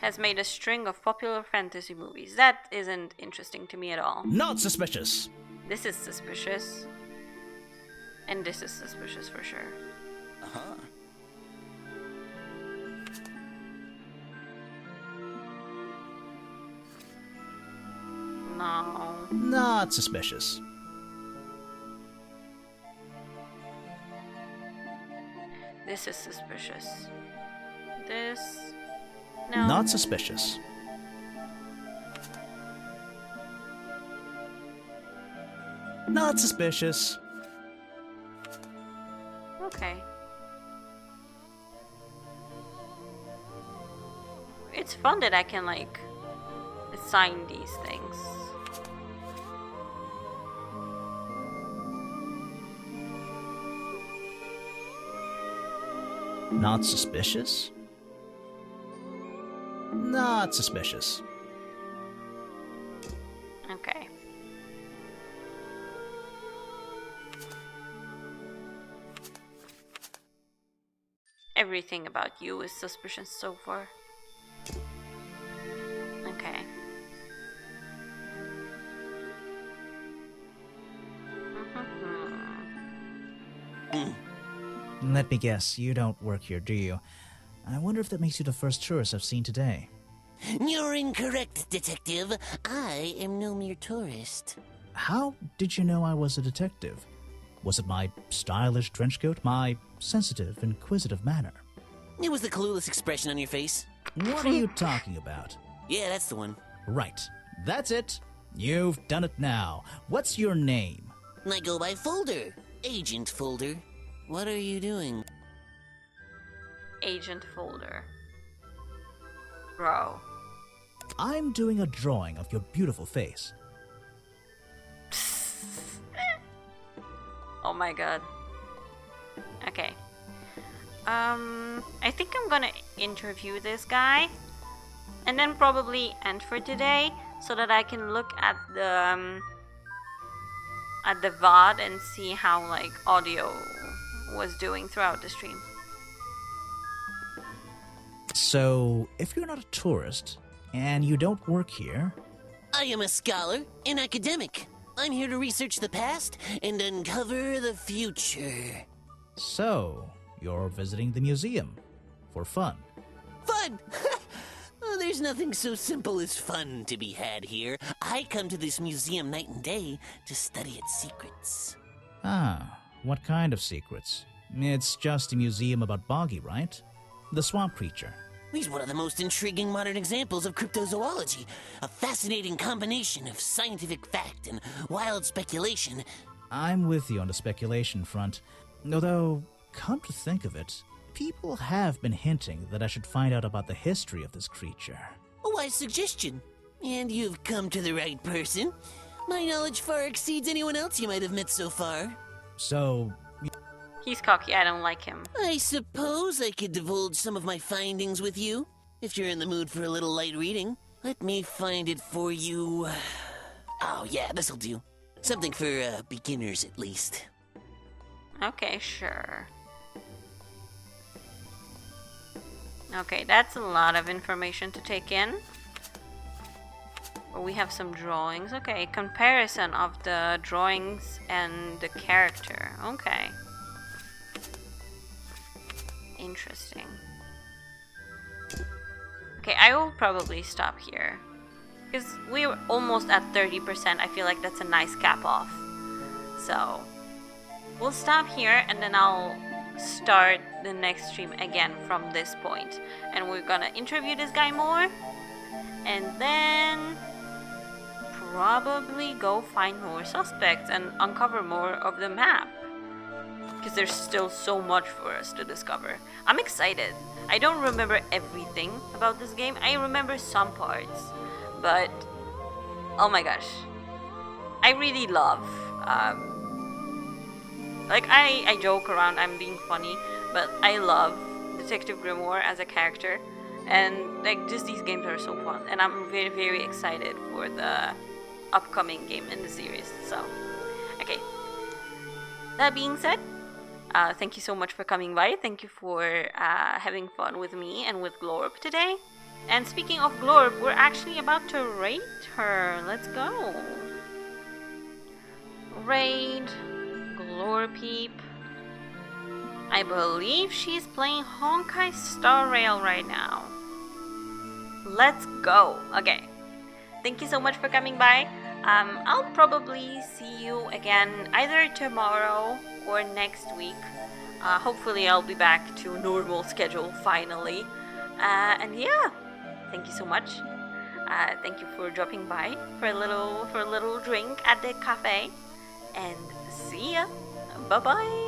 Has made a string of popular fantasy movies. That isn't interesting to me at all. Not suspicious! This is suspicious. And this is suspicious for sure. Uh-huh. No. Not suspicious. This is suspicious. This... No. Not suspicious. Not suspicious. Okay. It's fun that I can, like, assign these things. Not suspicious? Not suspicious. Okay. Everything about you is suspicious so far. Okay. Let me guess, you don't work here, do you? I wonder if that makes you the first tourist I've seen today. You're incorrect, detective. I am no mere tourist. How did you know I was a detective? Was it my stylish trench coat, my sensitive, inquisitive manner? It was the clueless expression on your face. What are you talking about? Yeah, that's the one. Right, that's it. You've done it now. What's your name? I go by Folder. Agent Folder. What are you doing? Agent Folder. Bro. I'm doing a drawing of your beautiful face. Oh my god. Okay. I think I'm gonna interview this guy and then probably end for today so that I can look at the VOD and see how like audio was doing throughout the stream. So, if you're not a tourist and you don't work here, I am a scholar, an academic. I'm here to research the past and uncover the future. so you're visiting the museum for fun. Fun! Oh, there's nothing so simple as fun to be had here. I come to this museum night and day to study its secrets. Ah, what kind of secrets? It's just a museum about Boggy, right? The swamp creature. He's one of the most intriguing modern examples of cryptozoology, a fascinating combination of scientific fact and wild speculation. I'm with you on the speculation front, although, come to think of it, people have been hinting that I should find out about the history of this creature. A wise suggestion. And you've come to the right person. My knowledge far exceeds anyone else you might have met so far. So, He's cocky, I don't like him. I suppose I could divulge some of my findings with you, if you're in the mood for a little light reading. Let me find it for you. Oh yeah, this'll do. Something for beginners at least. Okay, sure. Okay, that's a lot of information to take in. But we have some drawings. Okay, comparison of the drawings and the character. Okay. Interesting. Okay, I will probably stop here. because we're almost at 30%. I feel like that's a nice cap off. So we'll stop here and then I'll start the next stream again from this point. And we're gonna interview this guy more and then probably go find more suspects and uncover more of the map. Because there's still so much for us to discover. I'm excited. I don't remember everything about this game. I remember some parts. But, oh my gosh. I really love, like, I joke around, I'm being funny, but I love Detective Grimoire as a character. And, like, just these games are so fun. And I'm very, very excited for the upcoming game in the series. So, okay. That being said, thank you so much for coming by. Thank you for having fun with me and with Glorp today. And speaking of Glorp, we're actually about to raid her. Let's go. Raid glorpeep. I believe she's playing Honkai Star Rail right now. Let's go. Okay. Thank you so much for coming by. I'll probably see you again either tomorrow or next week. Hopefully I'll be back to normal schedule finally. And yeah, thank you so much. Thank you for dropping by for a little drink at the cafe. And see ya. Bye bye.